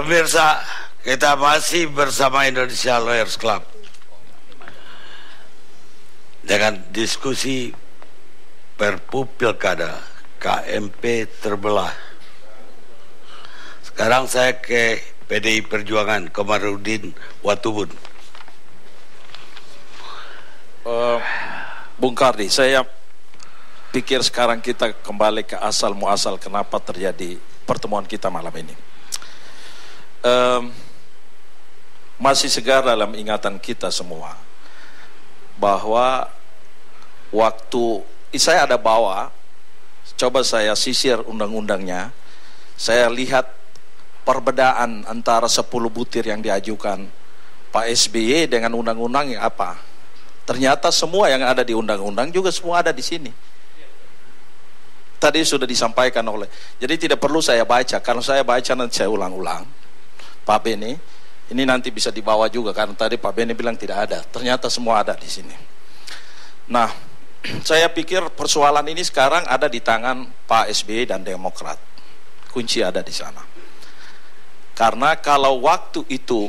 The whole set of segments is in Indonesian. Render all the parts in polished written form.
Pemirsa, kita masih bersama Indonesia Lawyers Club dengan diskusi Perpu Pilkada KMP terbelah. Sekarang saya ke PDI Perjuangan, Komarudin Watubun. Bung Kardi, saya pikir sekarang kita kembali ke asal muasal kenapa terjadi pertemuan kita malam ini. Masih segar dalam ingatan kita semua bahwa waktu saya ada bawa, coba saya sisir undang-undangnya, saya lihat perbedaan antara 10 butir yang diajukan Pak SBY dengan undang-undang yang apa. Ternyata semua yang ada di undang-undang juga semua ada di sini. Tadi sudah disampaikan oleh, jadi tidak perlu saya baca. Kalau saya baca nanti saya ulang-ulang. Pak Beni, ini nanti bisa dibawa juga karena tadi Pak Beni bilang tidak ada. Ternyata semua ada di sini. Nah, saya pikir persoalan ini sekarang ada di tangan Pak SBY dan Demokrat. Kunci ada di sana. Karena kalau waktu itu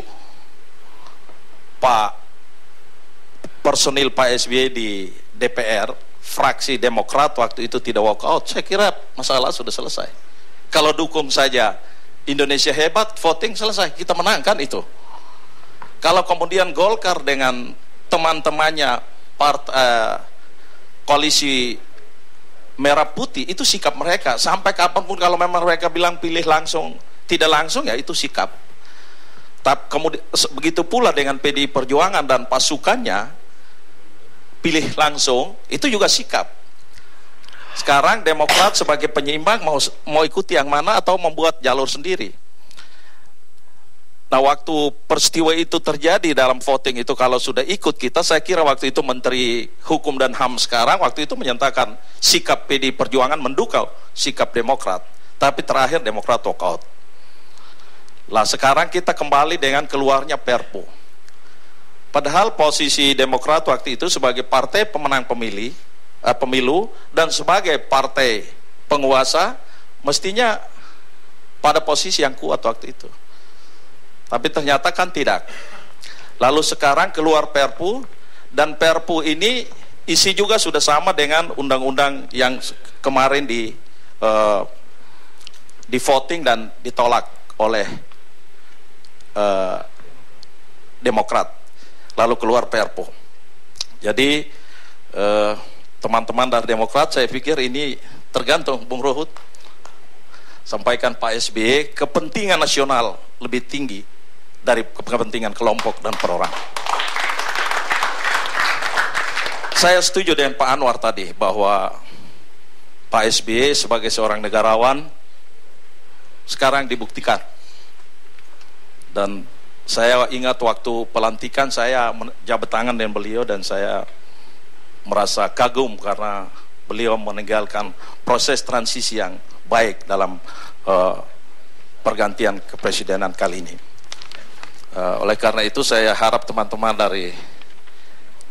personil Pak SBY di DPR, fraksi Demokrat waktu itu tidak walk out, saya kira masalah sudah selesai. Kalau dukung saja Indonesia hebat, voting selesai, kita menangkan itu. Kalau kemudian Golkar dengan teman-temannya koalisi merah putih, itu sikap mereka. Sampai kapanpun kalau memang mereka bilang pilih langsung, tidak langsung, ya itu sikap. Tapi kemudian begitu pula dengan PDI Perjuangan dan pasukannya, pilih langsung, itu juga sikap. Sekarang Demokrat sebagai penyeimbang mau ikuti yang mana atau membuat jalur sendiri. Nah, waktu peristiwa itu terjadi dalam voting itu, kalau sudah ikut kita, saya kira waktu itu Menteri Hukum dan HAM sekarang waktu itu menyatakan sikap PDI Perjuangan mendukung sikap Demokrat, tapi terakhir Demokrat walk out. Lah sekarang kita kembali dengan keluarnya Perpu. Padahal posisi Demokrat waktu itu sebagai partai pemenang pemilu dan sebagai partai penguasa mestinya pada posisi yang kuat waktu itu. Tapi ternyata kan tidak. Lalu sekarang keluar Perpu, dan Perpu ini isi juga sudah sama dengan undang-undang yang kemarin di voting dan ditolak oleh Demokrat. Lalu keluar Perpu. Jadi teman-teman dari Demokrat, saya pikir ini tergantung Bung Ruhut, sampaikan Pak SBY, kepentingan nasional lebih tinggi dari kepentingan kelompok dan perorangan. Saya setuju dengan Pak Anwar tadi bahwa Pak SBY sebagai seorang negarawan sekarang dibuktikan. Dan saya ingat waktu pelantikan saya jabat tangan dengan beliau, dan saya merasa kagum karena beliau meninggalkan proses transisi yang baik dalam pergantian kepresidenan kali ini. Oleh karena itu saya harap teman-teman dari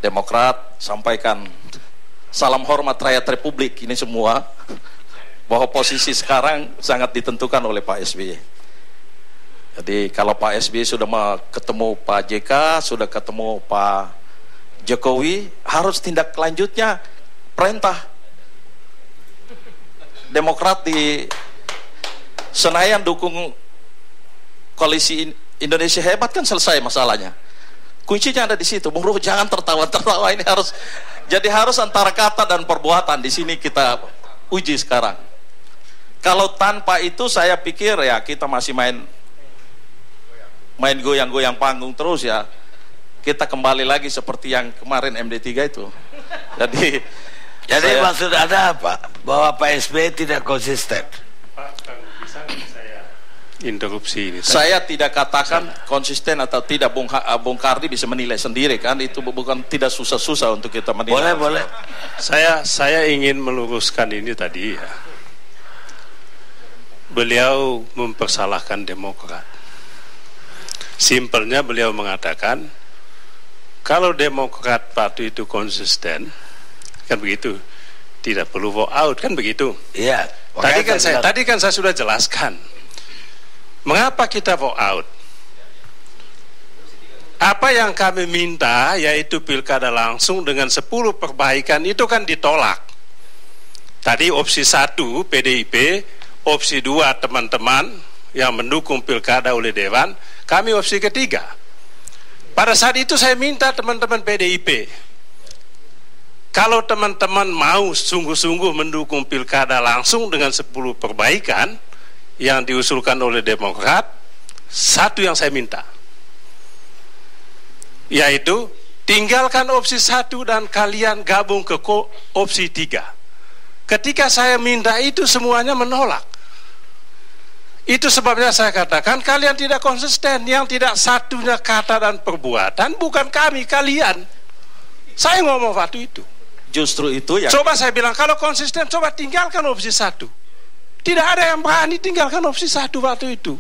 Demokrat sampaikan salam hormat rakyat Republik ini semua, bahwa posisi sekarang sangat ditentukan oleh Pak SBY. Jadi kalau Pak SBY sudah ketemu Pak JK, sudah ketemu Pak Jokowi, harus tindak lanjutnya perintah. Demokrat di Senayan dukung koalisi Indonesia hebat, kan selesai masalahnya. Kuncinya ada di situ. Bung Ruh, jangan tertawa-tertawa, ini harus antara kata dan perbuatan. Di sini kita uji sekarang. Kalau tanpa itu saya pikir ya kita masih main goyang-goyang panggung terus ya. Kita kembali lagi seperti yang kemarin MD3 itu. Jadi maksud Anda apa? Bahwa Pak SBY tidak konsisten. Pak, bisa saya interupsi ini? Saya tidak katakan konsisten atau tidak. Bung Kardi bisa menilai sendiri kan. Itu bukan, tidak susah-susah untuk kita menilai. Boleh. Saya ingin meluruskan ini tadi ya. Beliau mempersalahkan Demokrat. Simpelnya beliau mengatakan kalau Demokrat waktu itu konsisten, kan begitu, tidak perlu vote out, kan begitu. Iya. Tadi kan saya sudah jelaskan Mengapa kita vote out? Apa yang kami minta yaitu pilkada langsung dengan 10 perbaikan itu kan ditolak. Tadi opsi 1 PDIP, opsi 2 teman-teman yang mendukung pilkada oleh Dewan, kami opsi ketiga. Pada saat itu saya minta teman-teman PDIP, kalau teman-teman mau sungguh-sungguh mendukung pilkada langsung dengan 10 perbaikan yang diusulkan oleh Demokrat, satu yang saya minta, yaitu tinggalkan opsi 1 dan kalian gabung ke opsi 3. Ketika saya minta itu semuanya menolak. Itu sebabnya saya katakan kalian tidak konsisten. Yang tidak satunya kata dan perbuatan bukan kami, kalian. Saya ngomong waktu itu. Justru itu yang Coba saya bilang, kalau konsisten coba tinggalkan opsi 1. Tidak ada yang berani tinggalkan opsi 1 waktu itu.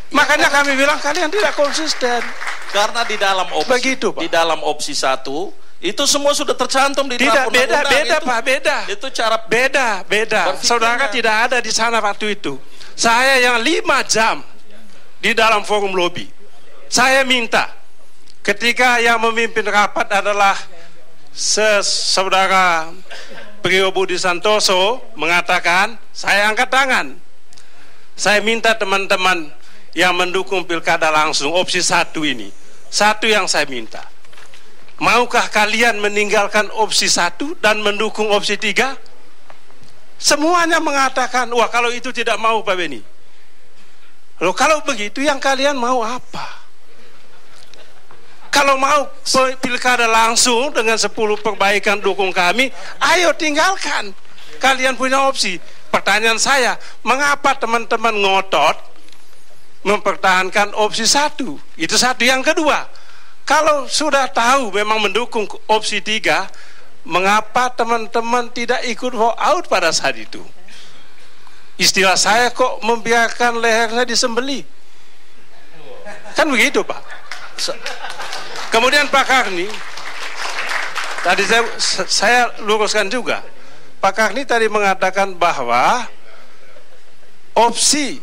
Makanya kami bilang kalian tidak konsisten. karena di dalam opsi Begitu, Pak. di dalam opsi 1 itu semua sudah tercantum di Tidak, dalam beda, undang-undang. beda, Itu- Pak, beda. Itu cara Beda. Berpikirnya. Saudara tidak ada di sana waktu itu. Saya yang 5 jam di dalam forum lobby. Saya minta, ketika yang memimpin rapat adalah saudara Priyo Budi Santoso mengatakan, saya angkat tangan. Saya minta teman-teman yang mendukung pilkada langsung opsi 1 ini, satu yang saya minta, maukah kalian meninggalkan opsi 1 dan mendukung opsi 3? Semuanya mengatakan, wah kalau itu tidak mau Pak Beni. Loh kalau begitu yang kalian mau apa? Kalau mau pilkada langsung dengan 10 perbaikan dukung kami, ayo tinggalkan. Kalian punya opsi. Pertanyaan saya, mengapa teman-teman ngotot mempertahankan opsi 1? Itu satu. Yang kedua, kalau sudah tahu memang mendukung opsi 3, mengapa teman-teman tidak ikut vote out pada saat itu? Istilah saya kok membiarkan lehernya disembelih. Kan begitu Pak. Kemudian Pak Karni, tadi saya luruskan juga. Pak Karni tadi mengatakan bahwa opsi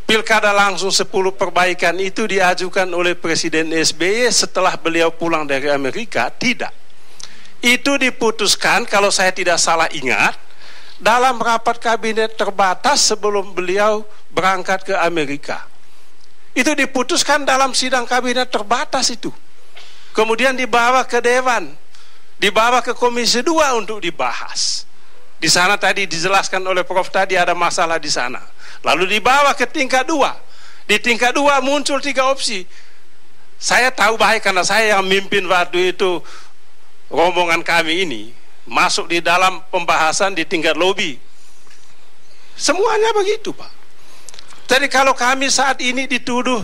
pilkada langsung 10 perbaikan itu diajukan oleh Presiden SBY setelah beliau pulang dari Amerika. Tidak. Itu diputuskan, kalau saya tidak salah ingat, dalam rapat kabinet terbatas sebelum beliau berangkat ke Amerika. Itu diputuskan dalam sidang kabinet terbatas itu. Kemudian dibawa ke Dewan, dibawa ke Komisi 2 untuk dibahas. Di sana tadi dijelaskan oleh Prof tadi ada masalah di sana. Lalu dibawa ke tingkat 2. Di tingkat 2 muncul 3 opsi. Saya tahu baik karena saya yang mimpin waktu itu rombongan kami ini masuk di dalam pembahasan di tingkat lobby. Semuanya begitu Pak. Jadi kalau kami saat ini dituduh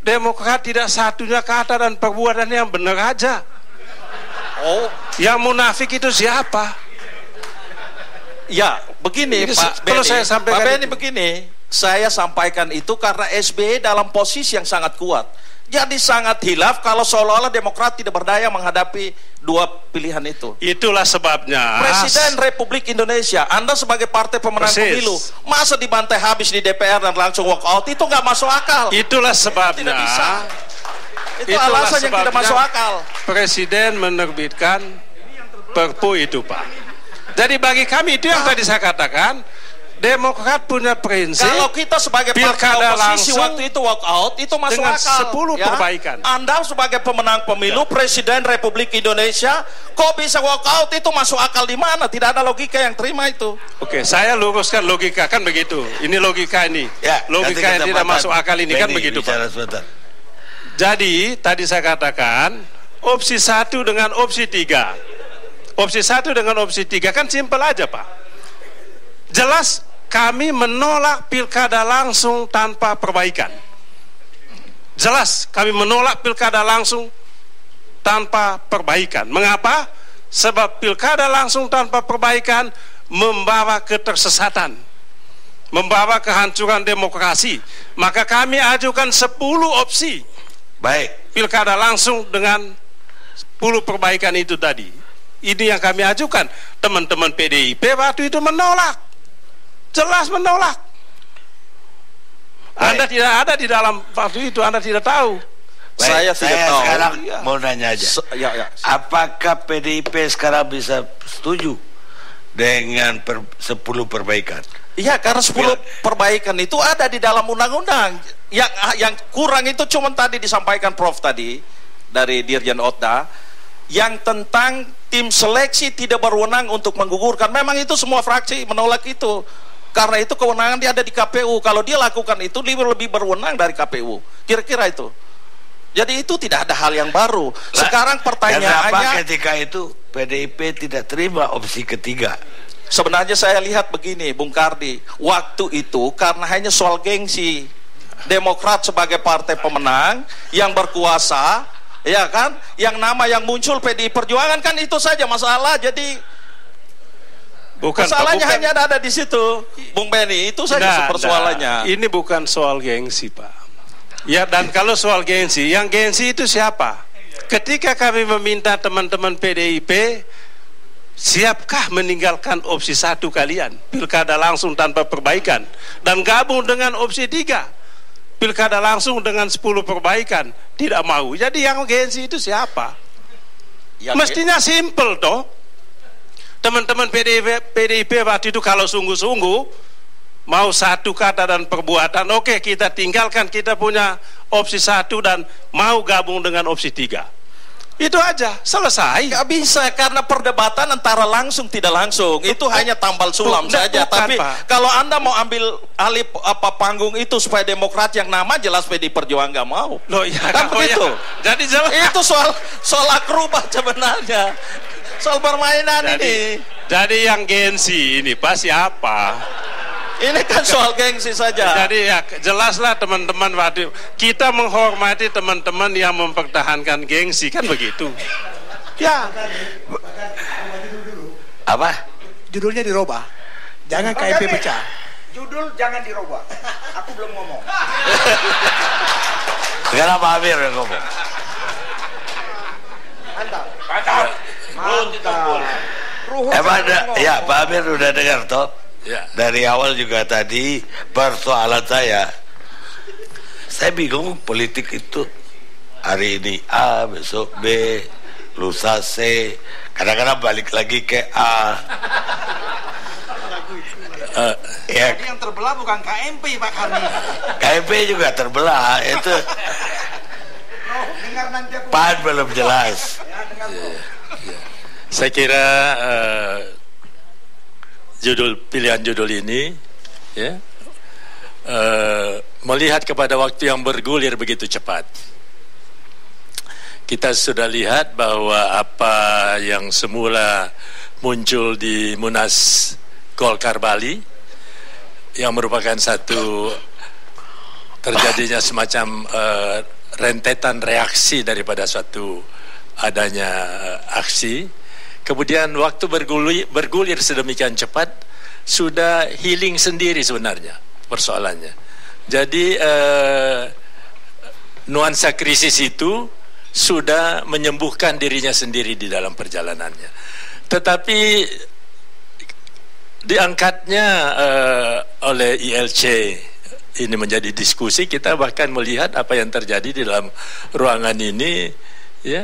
Demokrat tidak satunya kata dan perbuatan, yang benar aja. Oh, Yang munafik itu siapa? ya begini Ini Pak kalau Beni. saya sampaikan Pak Beni itu. begini, saya sampaikan itu karena SBY dalam posisi yang sangat kuat. Jadi sangat hilaf kalau seolah-olah Demokrat tidak berdaya menghadapi dua pilihan itu. Itulah sebabnya Presiden Republik Indonesia, Anda sebagai partai pemenang Persis. pemilu, masa dibantai habis di DPR dan langsung walk out, itu nggak masuk akal. Itulah sebabnya Tidak bisa. Itu itulah alasan yang tidak sebabnya masuk akal. Presiden menerbitkan Perpu itu Pak. Jadi bagi kami itu yang tadi saya katakan, Demokrat punya prinsip. Kalau kita sebagai partai pilkada oposisi langsung waktu itu walk out, itu masuk dengan akal. 10 perbaikan. Anda sebagai pemenang pemilu, Presiden Republik Indonesia, kok bisa walk out, itu masuk akal di mana? Tidak ada logika yang terima itu. Oke, saya luruskan logika, kan begitu. Ini logika ini. Ya, Logika yang tidak masuk akal ini kan begitu Pak. Sebentar. Jadi tadi saya katakan opsi 1 dengan opsi 3. Opsi 1 dengan opsi 3 kan simpel aja Pak. Jelas kami menolak pilkada langsung tanpa perbaikan. Jelas kami menolak pilkada langsung tanpa perbaikan. Mengapa? Sebab pilkada langsung tanpa perbaikan membawa ketersesatan, membawa kehancuran demokrasi. Maka kami ajukan 10 opsi Baik. pilkada langsung dengan 10 perbaikan itu tadi. Ini yang kami ajukan. Teman-teman PDIP waktu itu menolak. Jelas menolak. Anda tidak ada di dalam waktu itu, Anda tidak tahu. Baik, Saya tidak tahu. sekarang Iya. mau nanya aja. Ya. Apakah PDIP sekarang bisa setuju dengan 10 perbaikan? Iya, karena 10 perbaikan itu ada di dalam undang-undang. Yang kurang itu cuma tadi disampaikan Prof tadi dari Dirjen Otda, yang tentang tim seleksi tidak berwenang untuk menggugurkan. Memang itu semua fraksi menolak itu. Karena itu kewenangan dia ada di KPU. Kalau dia lakukan itu lebih berwenang dari KPU. Kira-kira itu. Jadi itu tidak ada hal yang baru. Sekarang pertanyaannya, kenapa ketika itu PDIP tidak terima opsi ketiga? sebenarnya saya lihat begini, Bung Kardi, waktu itu karena hanya soal gengsi. Demokrat sebagai partai pemenang yang berkuasa, ya kan, yang nama yang muncul PDI Perjuangan, kan itu saja masalah. Jadi masalahnya hanya ada di situ, Bung Benny, itu saja persoalannya. Ini bukan soal gengsi, Pak. Ya, dan kalau soal gengsi, yang gengsi itu siapa? Ketika kami meminta teman-teman PDIP, siapkah meninggalkan opsi 1 kalian, pilkada langsung tanpa perbaikan, dan gabung dengan opsi 3, pilkada langsung dengan 10 perbaikan? Tidak mau. Jadi yang gengsi itu siapa? Mestinya simple toh. Teman-teman PDIP waktu itu kalau sungguh-sungguh mau 1 kata dan perbuatan, oke, kita tinggalkan, kita punya opsi 1 dan mau gabung dengan opsi 3. Itu aja, selesai. Gak bisa, karena perdebatan antara langsung tidak langsung itu hanya tambal sulam saja. Tapi Pak, kalau Anda mau ambil alih panggung itu supaya Demokrat yang nama jelas PDI Perjuangan gak mau. Loh, ya, kan begitu. Jadi jelas. Itu soal akrobat sebenarnya. Soal permainan ini. Jadi yang gengsi ini Pak siapa? Ini kan soal gengsi saja. Jadi ya jelaslah teman-teman, kita menghormati teman-teman yang mempertahankan gengsi, kan begitu. Ya. Apa? Judulnya dirubah. Jangan KIP pecah. Judul jangan dirubah. Aku belum ngomong. Sekarang Pak Amir yang ngomong. Mantap. Mantap. Ya, Pak Amir udah dengar toh? Ya. Dari awal juga tadi persoalan saya bingung politik itu hari ini A, besok B, lusa C, kadang-kadang balik lagi ke A. Ya. Jadi yang terbelah bukan KMP Pak Karni. KMP juga terbelah itu. Dengar nanti aku. PAN belum jelas. Saya kira pilihan judul ini ya, melihat kepada waktu yang bergulir begitu cepat. Kita sudah lihat bahwa apa yang semula muncul di Munas Golkar Bali, yang merupakan satu terjadinya semacam rentetan reaksi daripada suatu adanya aksi. Kemudian waktu bergulir sedemikian cepat, sudah healing sendiri sebenarnya persoalannya. Jadi nuansa krisis itu sudah menyembuhkan dirinya sendiri di dalam perjalanannya. Tetapi diangkatnya oleh ILC ini menjadi diskusi, kita bahkan melihat apa yang terjadi di dalam ruangan ini, ya,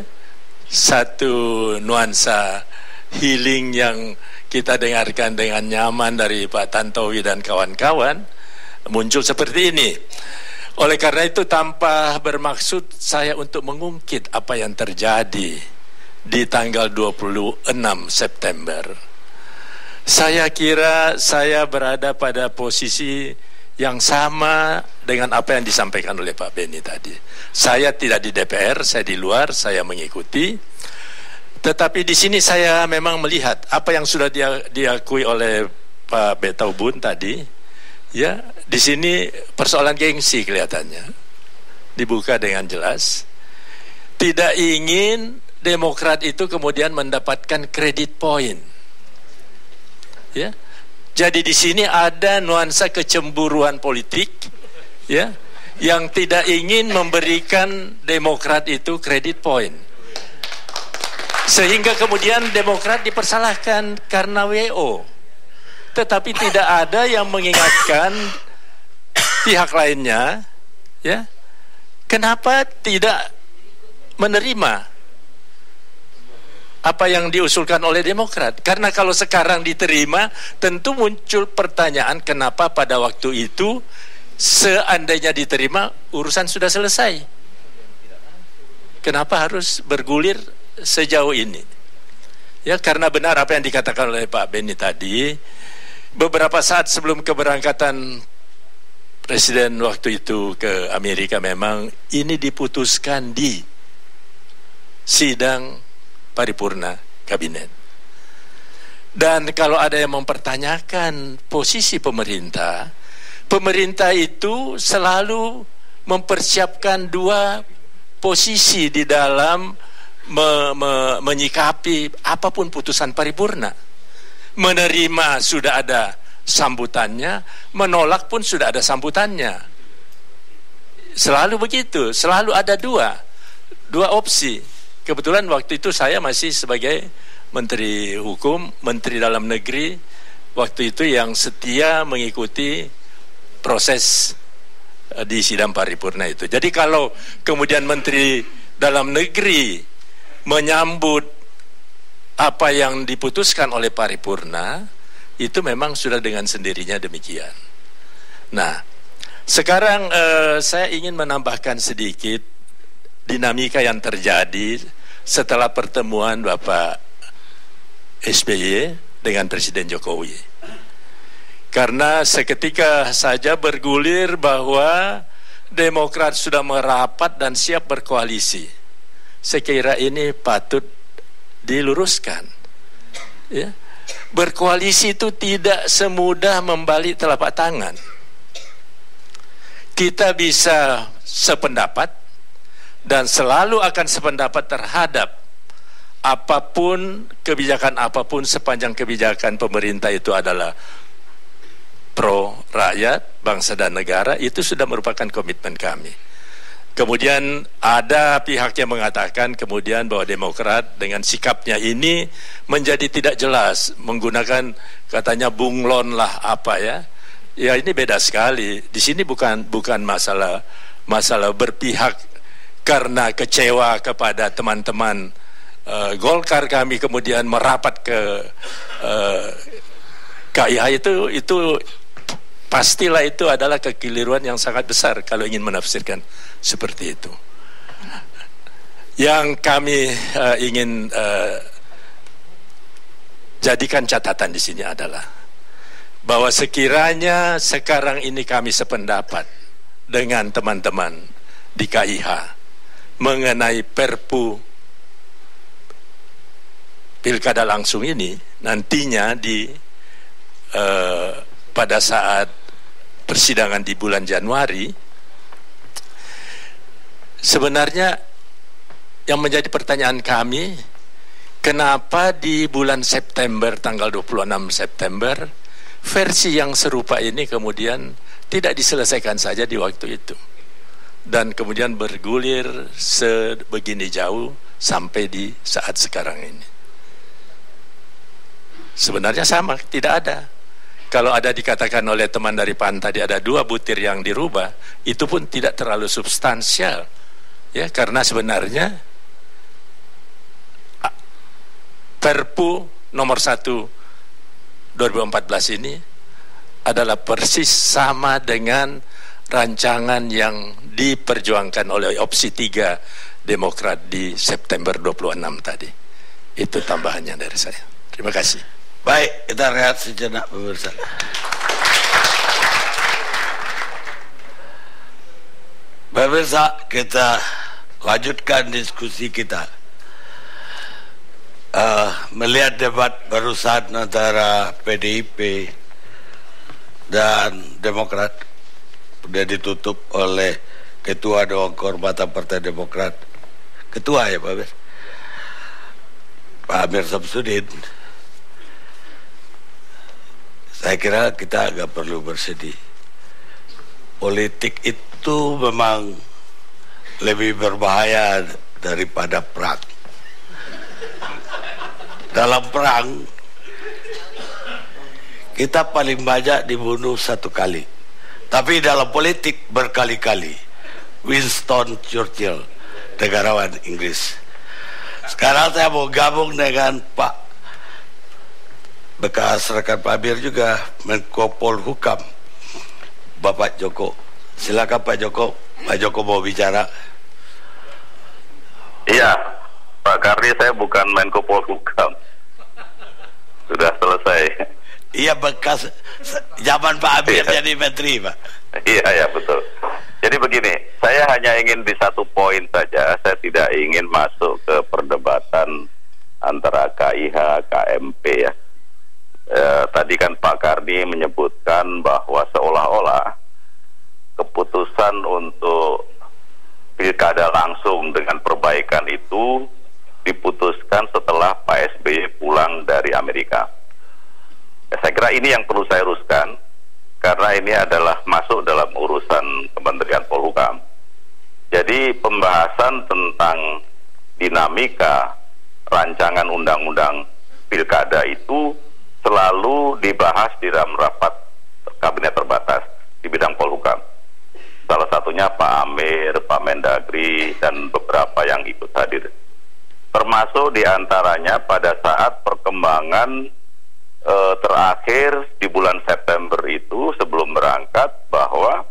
satu nuansa healing yang kita dengarkan dengan nyaman dari Pak Tantowi dan kawan-kawan muncul seperti ini. Oleh karena itu, tanpa bermaksud saya untuk mengungkit apa yang terjadi di tanggal 26 September, saya kira saya berada pada posisi yang sama dengan apa yang disampaikan oleh Pak Benny tadi. Saya tidak di DPR, saya di luar, saya mengikuti. Tetapi di sini saya memang melihat apa yang sudah diakui oleh Pak Betaubun tadi. Ya, di sini persoalan gengsi kelihatannya dibuka dengan jelas. Tidak ingin Demokrat itu kemudian mendapatkan kredit point. Ya. Jadi di sini ada nuansa kecemburuan politik, ya, yang tidak ingin memberikan Demokrat itu kredit point, sehingga kemudian Demokrat dipersalahkan karena WO. Tetapi tidak ada yang mengingatkan pihak lainnya, ya, kenapa tidak menerima apa yang diusulkan oleh Demokrat? Karena kalau sekarang diterima, tentu muncul pertanyaan kenapa pada waktu itu seandainya diterima urusan sudah selesai. Kenapa harus bergulir sejauh ini? Ya, karena benar apa yang dikatakan oleh Pak Beni tadi, beberapa saat sebelum keberangkatan Presiden waktu itu ke Amerika, memang ini diputuskan di sidang paripurna kabinet. Dan kalau ada yang mempertanyakan posisi pemerintah, pemerintah itu selalu mempersiapkan dua posisi di dalam menyikapi apapun putusan paripurna. Menerima sudah ada sambutannya, menolak pun sudah ada sambutannya. Selalu begitu, selalu ada dua opsi. Kebetulan waktu itu saya masih sebagai Menteri Hukum, Menteri Dalam Negeri, waktu itu yang setia mengikuti proses di sidang paripurna itu. Jadi kalau kemudian Menteri Dalam Negeri menyambut apa yang diputuskan oleh paripurna, itu memang sudah dengan sendirinya demikian. Nah, sekarang saya ingin menambahkan sedikit dinamika yang terjadi setelah pertemuan Bapak SBY dengan Presiden Jokowi. Karena seketika saja bergulir bahwa Demokrat sudah merapat dan siap berkoalisi. Saya kira ini patut diluruskan. Ya. Berkoalisi itu tidak semudah membalik telapak tangan. Kita bisa sependapat dan selalu akan sependapat terhadap apapun, kebijakan apapun, sepanjang kebijakan pemerintah itu adalah pro rakyat, bangsa dan negara, itu sudah merupakan komitmen kami. Kemudian ada pihak yang mengatakan kemudian bahwa Demokrat dengan sikapnya ini menjadi tidak jelas, menggunakan katanya bunglon lah apa ya. Ya ini beda sekali. Di sini bukan masalah berpihak karena kecewa kepada teman-teman Golkar kami kemudian merapat ke KIH, itu pastilah itu adalah kekeliruan yang sangat besar kalau ingin menafsirkan seperti itu. Yang kami ingin jadikan catatan di sini adalah bahwa sekiranya sekarang ini kami sependapat dengan teman-teman di KIH mengenai Perpu pilkada langsung ini, nantinya pada saat persidangan di bulan Januari, sebenarnya yang menjadi pertanyaan kami, kenapa di bulan September, tanggal 26 September, versi yang serupa ini kemudian tidak diselesaikan saja di waktu itu, dan kemudian bergulir sebegini jauh sampai di saat sekarang ini. Sebenarnya sama, tidak ada. Kalau ada dikatakan oleh teman dari PAN tadi ada 2 butir yang dirubah, itu pun tidak terlalu substansial, ya, karena sebenarnya Perpu nomor 1 2014 ini adalah persis sama dengan rancangan yang diperjuangkan oleh opsi 3 Demokrat di September 26 tadi. Itu tambahannya dari saya. Terima kasih. Baik, kita rehat sejenak pemirsa. Pemirsa, kita lanjutkan diskusi kita. Melihat debat barusan antara PDIP dan Demokrat sudah ditutup oleh Ketua Dewan Kehormatan Partai Demokrat, Ketua ya Pak Amir, Pak Amir Samsudin. Saya kira kita agak perlu bersedih. Politik itu memang lebih berbahaya daripada perang. Dalam perang kita paling banyak dibunuh 1 kali, Tapi dalam politik berkali-kali. Winston Churchill, negarawan Inggris. Sekarang saya mau gabung dengan Pak bekas rekan Pak Amir juga, Menko Polhukam, Bapak Joko. Silakan Pak Joko. Pak Joko mau bicara. Iya, Pak Karni, saya bukan Menko Polhukam. Sudah selesai. Iya, bekas zaman Pak Amir jadi menteri, Pak. Iya, betul. Jadi begini, saya hanya ingin di satu poin saja. Saya tidak ingin masuk ke perdebatan antara KIH, KMP ya. Tadi kan Pak Karni menyebutkan bahwa seolah-olah keputusan untuk pilkada langsung dengan perbaikan itu diputuskan setelah Pak SBY pulang dari Amerika. Saya kira ini yang perlu saya uruskan, karena ini adalah masuk dalam urusan Kementerian Polhukam. Jadi pembahasan tentang dinamika rancangan undang-undang pilkada itu selalu dibahas di dalam rapat kabinet terbatas di bidang Polhukam. Salah satunya Pak Amir, Pak Mendagri, dan beberapa yang ikut hadir. Termasuk diantaranya pada saat perkembangan terakhir di bulan September itu sebelum berangkat, bahwa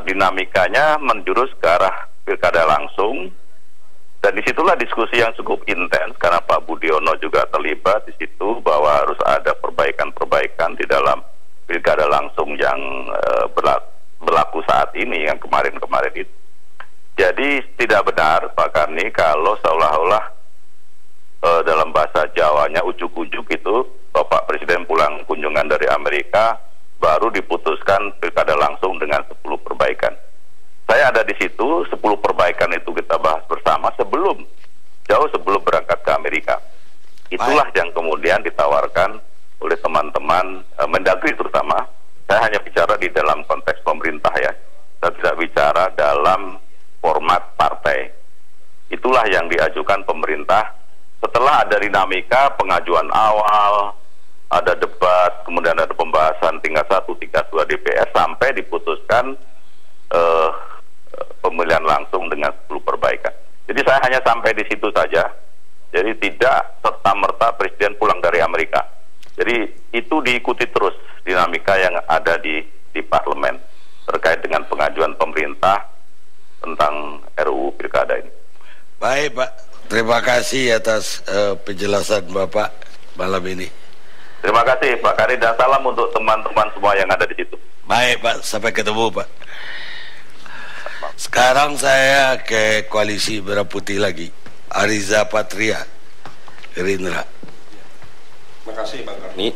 dinamikanya menjurus ke arah pilkada langsung, dan disitulah diskusi yang cukup intens karena Pak Budiono juga terlibat di situ, bahwa harus ada perbaikan-perbaikan di dalam pilkada langsung yang berlaku saat ini, yang kemarin-kemarin itu. Jadi tidak benar Pak Karni kalau seolah-olah dalam bahasa Jawanya ujuk-ujuk itu Bapak Presiden pulang kunjungan dari Amerika baru diputuskan pilkada langsung dengan 10 perbaikan. Saya ada di situ, 10 perbaikan itu kita bahas bersama jauh sebelum berangkat ke Amerika. Itulah yang kemudian ditawarkan oleh teman-teman Mendagri terutama. Saya hanya bicara di dalam konteks pemerintah ya. Saya tidak bicara dalam format partai. Itulah yang diajukan pemerintah setelah ada dinamika pengajuan awal, ada debat, kemudian ada pembahasan tingkat 1, tingkat 2 DPR, sampai diputuskan pemilihan langsung dengan 10 perbaikan. Jadi saya hanya sampai di situ saja. Jadi tidak serta-merta Presiden pulang dari Amerika. Jadi itu diikuti terus dinamika yang ada di parlemen terkait dengan pengajuan pemerintah tentang RUU Pilkada ini. Baik Pak, terima kasih atas penjelasan Bapak malam ini. Terima kasih Pak Karni, dan salam untuk teman-teman semua yang ada di situ. Baik Pak, sampai ketemu Pak. Sekarang saya ke Koalisi Merah Putih lagi. Ariza Patria, Gerindra. Terima kasih Pak Karni.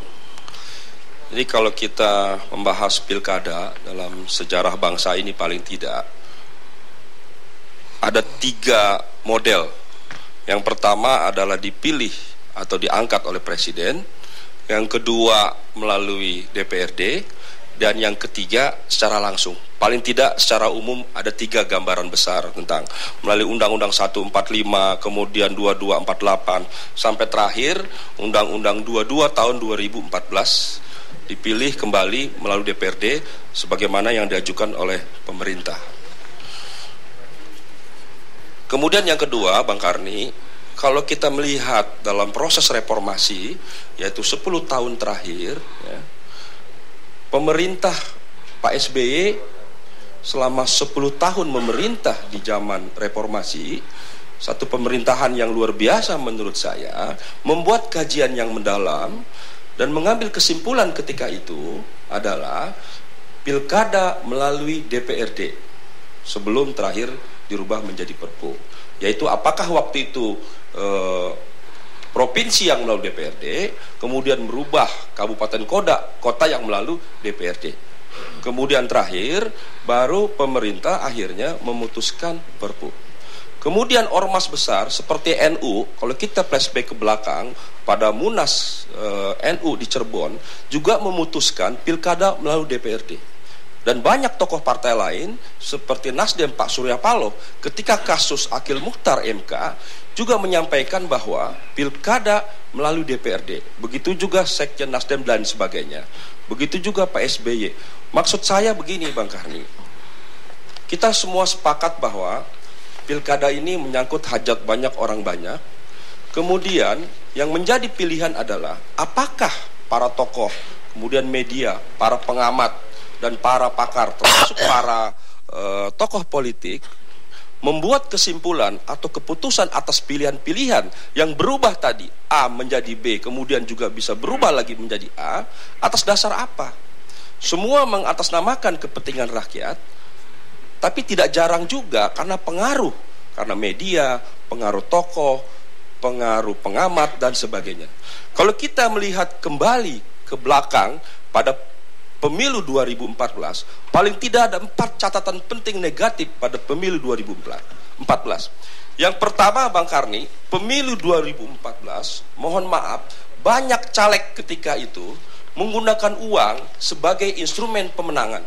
Jadi kalau kita membahas pilkada dalam sejarah bangsa ini, paling tidak ada 3 model. Yang pertama adalah dipilih atau diangkat oleh Presiden, yang kedua melalui DPRD, dan yang ketiga secara langsung. Paling tidak secara umum ada 3 gambaran besar tentang melalui Undang-Undang 145, kemudian 2248, sampai terakhir Undang-Undang 22 tahun 2014 dipilih kembali melalui DPRD sebagaimana yang diajukan oleh pemerintah. Kemudian yang kedua, Bang Karni, kalau kita melihat dalam proses reformasi, yaitu 10 tahun terakhir, ya, pemerintah Pak SBY selama 10 tahun memerintah di zaman reformasi, satu pemerintahan yang luar biasa menurut saya, membuat kajian yang mendalam dan mengambil kesimpulan ketika itu adalah pilkada melalui DPRD sebelum terakhir dirubah menjadi Perpu, yaitu apakah waktu itu provinsi yang melalui DPRD kemudian merubah kabupaten kota yang melalui DPRD, kemudian terakhir baru pemerintah akhirnya memutuskan Perpu. Kemudian ormas besar seperti NU, kalau kita flashback ke belakang pada Munas NU di Cirebon juga memutuskan pilkada melalui DPRD. Dan banyak tokoh partai lain seperti Nasdem Pak Surya Paloh ketika kasus Akil Mukhtar MK juga menyampaikan bahwa pilkada melalui DPRD. Begitu juga Sekjen Nasdem dan sebagainya. Begitu juga Pak SBY. Maksud saya begini Bang Karni, kita semua sepakat bahwa pilkada ini menyangkut hajat banyak orang banyak. Kemudian yang menjadi pilihan adalah apakah para tokoh, kemudian media, para pengamat dan para pakar, termasuk para tokoh politik membuat kesimpulan atau keputusan atas pilihan-pilihan yang berubah tadi A menjadi B, kemudian juga bisa berubah lagi menjadi A, atas dasar apa? Semua mengatasnamakan kepentingan rakyat, tapi tidak jarang juga karena pengaruh, karena media, pengaruh tokoh, pengaruh pengamat dan sebagainya. Kalau kita melihat kembali ke belakang pada pemilu 2014, paling tidak ada 4 catatan penting negatif pada pemilu 2014. Yang pertama Bang Karni, pemilu 2014, mohon maaf, banyak caleg ketika itu menggunakan uang sebagai instrumen pemenangan.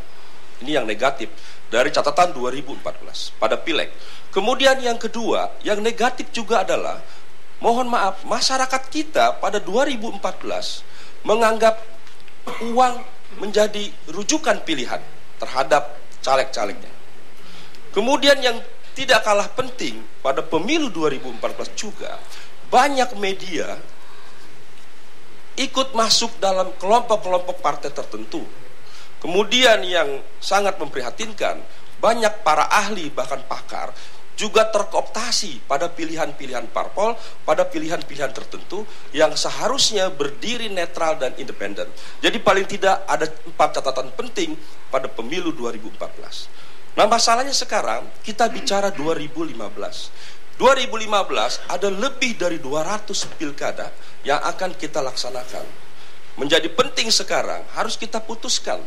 Ini yang negatif dari catatan 2014 pada pileg. Kemudian yang kedua, yang negatif juga adalah, mohon maaf, masyarakat kita pada 2014 menganggap uang menjadi rujukan pilihan terhadap caleg-calegnya. Kemudian yang tidak kalah penting pada pemilu 2014 juga, banyak media ikut masuk dalam kelompok-kelompok partai tertentu. Kemudian yang sangat memprihatinkan, banyak para ahli bahkan pakar juga terkooptasi pada pilihan-pilihan parpol, pada pilihan-pilihan tertentu yang seharusnya berdiri netral dan independen. Jadi paling tidak ada 4 catatan penting pada pemilu 2014. Nah masalahnya sekarang kita bicara 2015. 2015 ada lebih dari 200 pilkada yang akan kita laksanakan. Menjadi penting sekarang harus kita putuskan,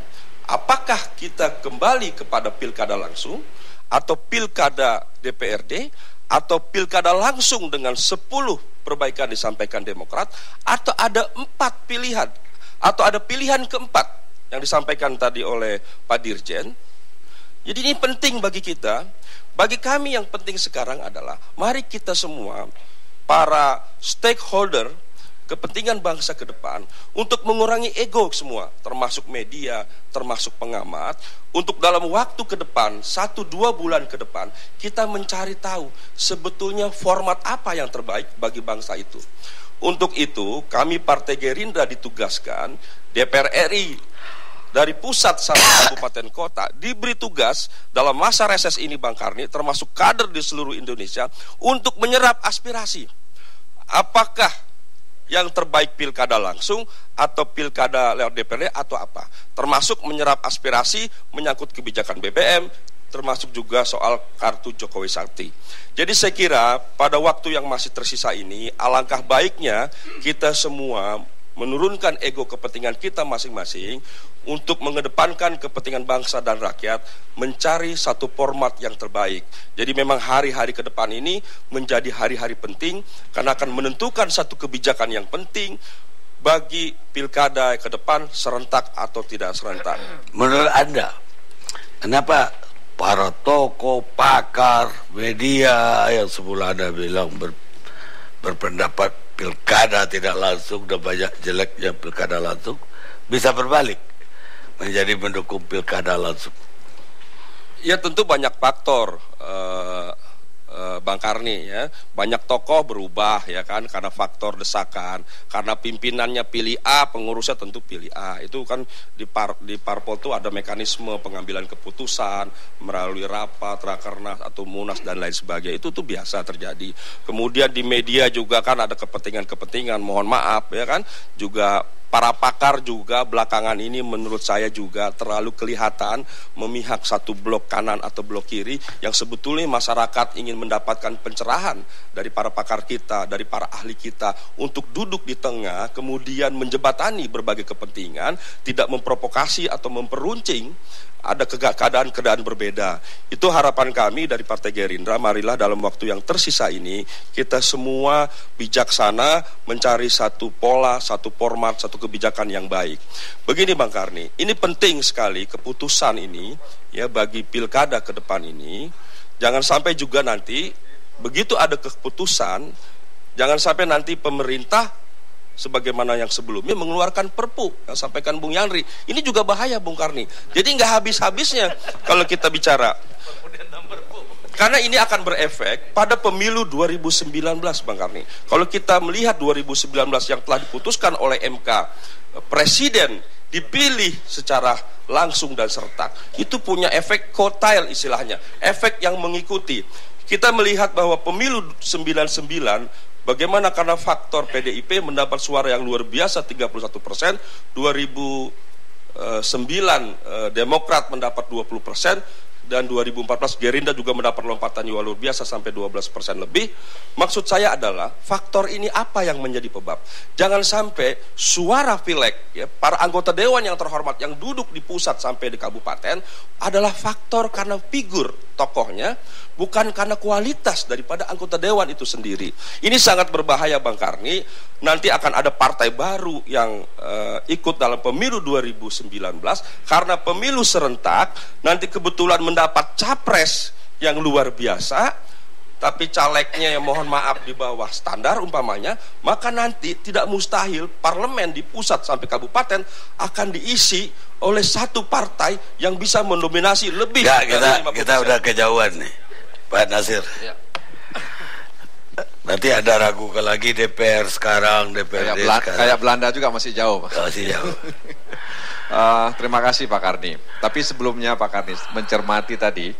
apakah kita kembali kepada pilkada langsung, atau pilkada DPRD, atau pilkada langsung dengan 10 perbaikan disampaikan Demokrat, atau ada 4 pilihan, atau ada pilihan keempat yang disampaikan tadi oleh Pak Dirjen. Jadi ini penting bagi kita. Bagi kami yang penting sekarang adalah mari kita semua, para stakeholder kepentingan bangsa ke depan, untuk mengurangi ego semua, termasuk media, termasuk pengamat, untuk dalam waktu ke depan, 1-2 bulan ke depan, kita mencari tahu sebetulnya format apa yang terbaik bagi bangsa itu. Untuk itu, kami Partai Gerindra ditugaskan, DPR RI dari pusat sampai kabupaten kota diberi tugas dalam masa reses ini Bang Karni, termasuk kader di seluruh Indonesia, untuk menyerap aspirasi. Apakah yang terbaik pilkada langsung atau pilkada lewat DPRD atau apa, termasuk menyerap aspirasi menyangkut kebijakan BBM, termasuk juga soal kartu Jokowi Sakti. Jadi saya kira pada waktu yang masih tersisa ini, alangkah baiknya kita semua menurunkan ego kepentingan kita masing-masing untuk mengedepankan kepentingan bangsa dan rakyat, mencari satu format yang terbaik. Jadi memang hari-hari ke depan ini menjadi hari-hari penting karena akan menentukan satu kebijakan yang penting bagi pilkada ke depan, serentak atau tidak serentak. Menurut Anda, kenapa para tokoh, pakar, media yang semula Anda bilang berpendapat pilkada tidak langsung dan banyak jeleknya pilkada langsung bisa berbalik menjadi mendukung pilkada langsung? Ya tentu banyak faktor Bang Karni ya. Banyak tokoh berubah ya kan, karena faktor desakan, karena pimpinannya pilih A, pengurusnya tentu pilih A. Itu kan di parpol itu ada mekanisme pengambilan keputusan melalui rapat, rakernas atau munas dan lain sebagainya. Itu tuh biasa terjadi. Kemudian di media juga kan ada kepentingan-kepentingan, mohon maaf ya kan, juga para pakar juga belakangan ini menurut saya juga terlalu kelihatan memihak satu blok kanan atau blok kiri, yang sebetulnya masyarakat ingin mendapatkan pencerahan dari para pakar kita, dari para ahli kita untuk duduk di tengah, kemudian menjebatani berbagai kepentingan, tidak memprovokasi atau memperuncing ada keadaan-keadaan berbeda. Itu harapan kami dari Partai Gerindra. Marilah dalam waktu yang tersisa ini kita semua bijaksana mencari satu pola, satu format, satu kebijakan yang baik. Begini Bang Karni, ini penting sekali keputusan ini ya bagi pilkada ke depan ini. Jangan sampai juga nanti begitu ada keputusan, jangan sampai nanti pemerintah sebagaimana yang sebelumnya mengeluarkan perpu yang sampaikan Bung Yandri. Ini juga bahaya Bung Karni. Jadi nggak habis-habisnya kalau kita bicara. Karena ini akan berefek pada pemilu 2019 Bang Karni. Kalau kita melihat 2019 yang telah diputuskan oleh MK, Presiden dipilih secara langsung dan serentak, itu punya efek kotail istilahnya, efek yang mengikuti. Kita melihat bahwa pemilu 99 bagaimana karena faktor PDIP mendapat suara yang luar biasa 31%, 2009 Demokrat mendapat 20%, dan 2014 Gerindra juga mendapat lompatan yang luar biasa sampai 12% lebih. Maksud saya adalah faktor ini apa yang menjadi penyebab. Jangan sampai suara pileg, ya, para anggota dewan yang terhormat yang duduk di pusat sampai di kabupaten adalah faktor karena figur tokohnya, bukan karena kualitas daripada anggota dewan itu sendiri. Ini sangat berbahaya Bang Karni. Nanti akan ada partai baru yang ikut dalam pemilu 2019 karena pemilu serentak nanti kebetulan mendapat capres yang luar biasa, tapi calegnya yang mohon maaf di bawah standar umpamanya, maka nanti tidak mustahil parlemen di pusat sampai kabupaten akan diisi oleh satu partai yang bisa mendominasi lebih dari 50%. Kita udah kejauhan nih Pak Nasir. Ya. Nanti ada ragu lagi DPR sekarang, DPRD sekarang. Kayak Belanda juga masih jauh. Masih jauh. Terima kasih Pak Karni. Tapi sebelumnya Pak Karni mencermati tadi,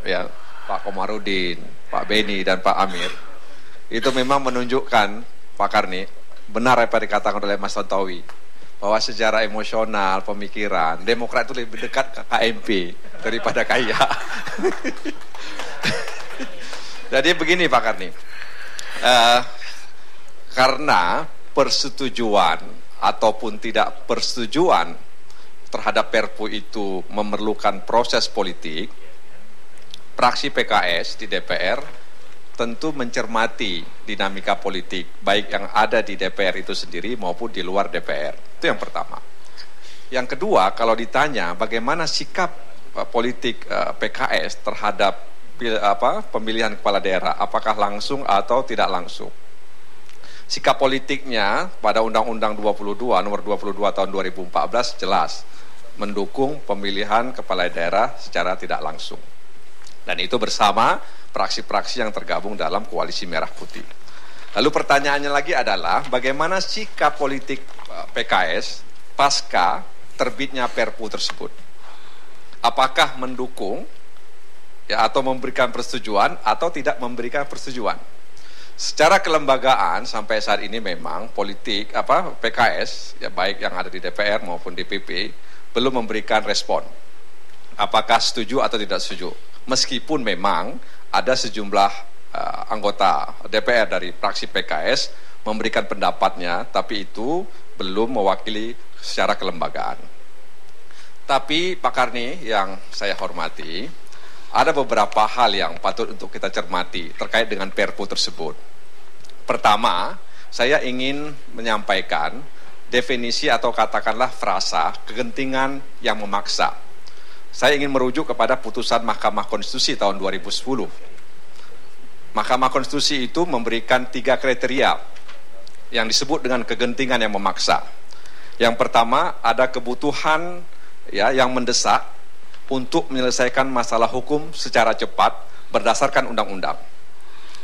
ya Pak Komarudin, Pak Beni dan Pak Amir, itu memang menunjukkan Pak Karni benar apa dikatakan oleh Mas Tontowi, bahwa secara emosional, pemikiran, Demokrat itu lebih dekat ke KMP daripada KIA. Jadi begini Pak Karni, karena persetujuan ataupun tidak persetujuan terhadap Perpu itu memerlukan proses politik, fraksi PKS di DPR tentu mencermati dinamika politik baik yang ada di DPR itu sendiri maupun di luar DPR. Itu yang pertama. Yang kedua, kalau ditanya bagaimana sikap politik PKS terhadap pemilihan kepala daerah, apakah langsung atau tidak langsung. Sikap politiknya pada Undang-Undang 22 nomor 22 tahun 2014 jelas mendukung pemilihan kepala daerah secara tidak langsung. Dan itu bersama fraksi-fraksi yang tergabung dalam koalisi merah putih. Lalu pertanyaannya lagi adalah bagaimana sikap politik PKS pasca terbitnya Perpu tersebut. Apakah mendukung ya atau memberikan persetujuan atau tidak memberikan persetujuan. Secara kelembagaan sampai saat ini memang politik PKS ya baik yang ada di DPR maupun DPP belum memberikan respon. Apakah setuju atau tidak setuju? Meskipun memang ada sejumlah anggota DPR dari fraksi PKS memberikan pendapatnya, tapi itu belum mewakili secara kelembagaan. Tapi Pak Karni yang saya hormati, ada beberapa hal yang patut untuk kita cermati terkait dengan Perpu tersebut. Pertama, saya ingin menyampaikan definisi atau katakanlah frasa kegentingan yang memaksa. Saya ingin merujuk kepada putusan Mahkamah Konstitusi tahun 2010. Mahkamah Konstitusi itu memberikan 3 kriteria yang disebut dengan kegentingan yang memaksa. Yang pertama, ada kebutuhan ya yang mendesak untuk menyelesaikan masalah hukum secara cepat berdasarkan undang-undang.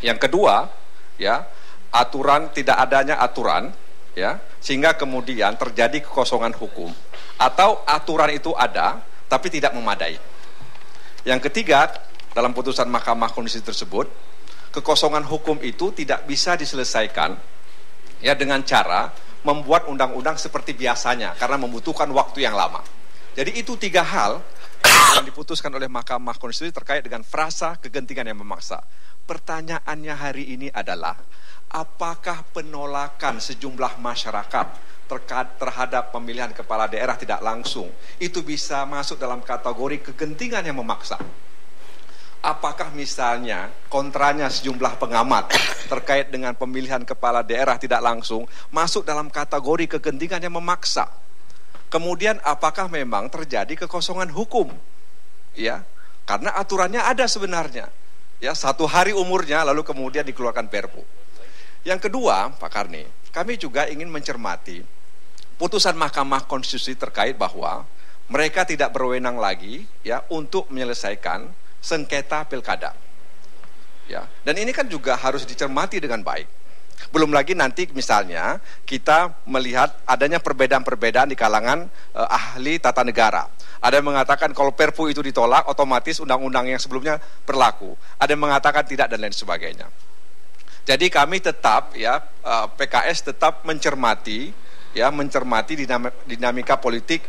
Yang kedua, ya, tidak adanya aturan, ya, sehingga kemudian terjadi kekosongan hukum, atau aturan itu ada tapi tidak memadai. Yang ketiga, dalam putusan Mahkamah Konstitusi tersebut, kekosongan hukum itu tidak bisa diselesaikan ya dengan cara membuat undang-undang seperti biasanya karena membutuhkan waktu yang lama. Jadi itu 3 hal yang diputuskan oleh Mahkamah Konstitusi terkait dengan frasa kegentingan yang memaksa. Pertanyaannya hari ini adalah apakah penolakan sejumlah masyarakat terhadap pemilihan kepala daerah tidak langsung itu bisa masuk dalam kategori kegentingan yang memaksa? Apakah misalnya kontranya sejumlah pengamat terkait dengan pemilihan kepala daerah tidak langsung masuk dalam kategori kegentingan yang memaksa? Kemudian apakah memang terjadi kekosongan hukum? Ya, karena aturannya ada sebenarnya. Ya, 1 hari umurnya lalu kemudian dikeluarkan Perpu. Yang kedua, Pak Karni, kami juga ingin mencermati putusan Mahkamah Konstitusi terkait bahwa mereka tidak berwenang lagi ya untuk menyelesaikan sengketa pilkada. Ya, dan ini kan juga harus dicermati dengan baik. Belum lagi nanti misalnya kita melihat adanya perbedaan-perbedaan di kalangan ahli tata negara. Ada yang mengatakan kalau Perpu itu ditolak otomatis undang-undang yang sebelumnya berlaku. Ada yang mengatakan tidak dan lain sebagainya. Jadi kami tetap ya PKS tetap mencermati dinamika politik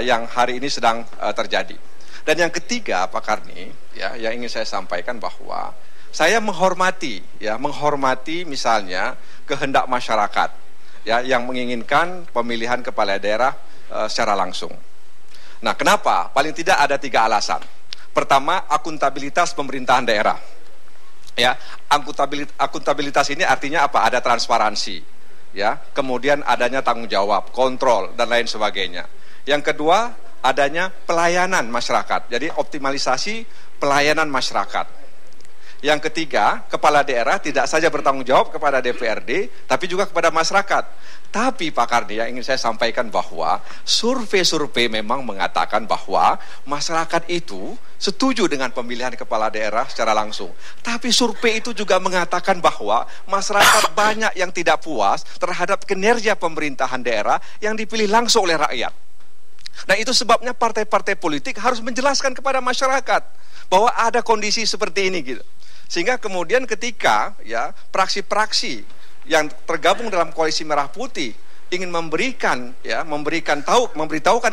yang hari ini sedang terjadi. Dan yang ketiga Pak Karni ya yang ingin saya sampaikan bahwa saya menghormati misalnya kehendak masyarakat ya yang menginginkan pemilihan kepala daerah secara langsung. Nah, kenapa? Paling tidak ada 3 alasan. Pertama, akuntabilitas pemerintahan daerah. Ya, akuntabilitas ini artinya apa? Ada transparansi. Ya, kemudian adanya tanggung jawab, kontrol dan lain sebagainya. Yang kedua, adanya pelayanan masyarakat. Jadi optimalisasi pelayanan masyarakat. Yang ketiga, kepala daerah tidak saja bertanggung jawab kepada DPRD, tapi juga kepada masyarakat. Tapi Pak Karni, yang ingin saya sampaikan bahwa survei-survei memang mengatakan bahwa masyarakat itu setuju dengan pemilihan kepala daerah secara langsung. Tapi survei itu juga mengatakan bahwa masyarakat banyak yang tidak puas terhadap kinerja pemerintahan daerah yang dipilih langsung oleh rakyat. Nah, itu sebabnya partai-partai politik harus menjelaskan kepada masyarakat bahwa ada kondisi seperti ini gitu. Sehingga kemudian ketika ya praksi-praksi yang tergabung dalam koalisi merah putih ingin memberitahukan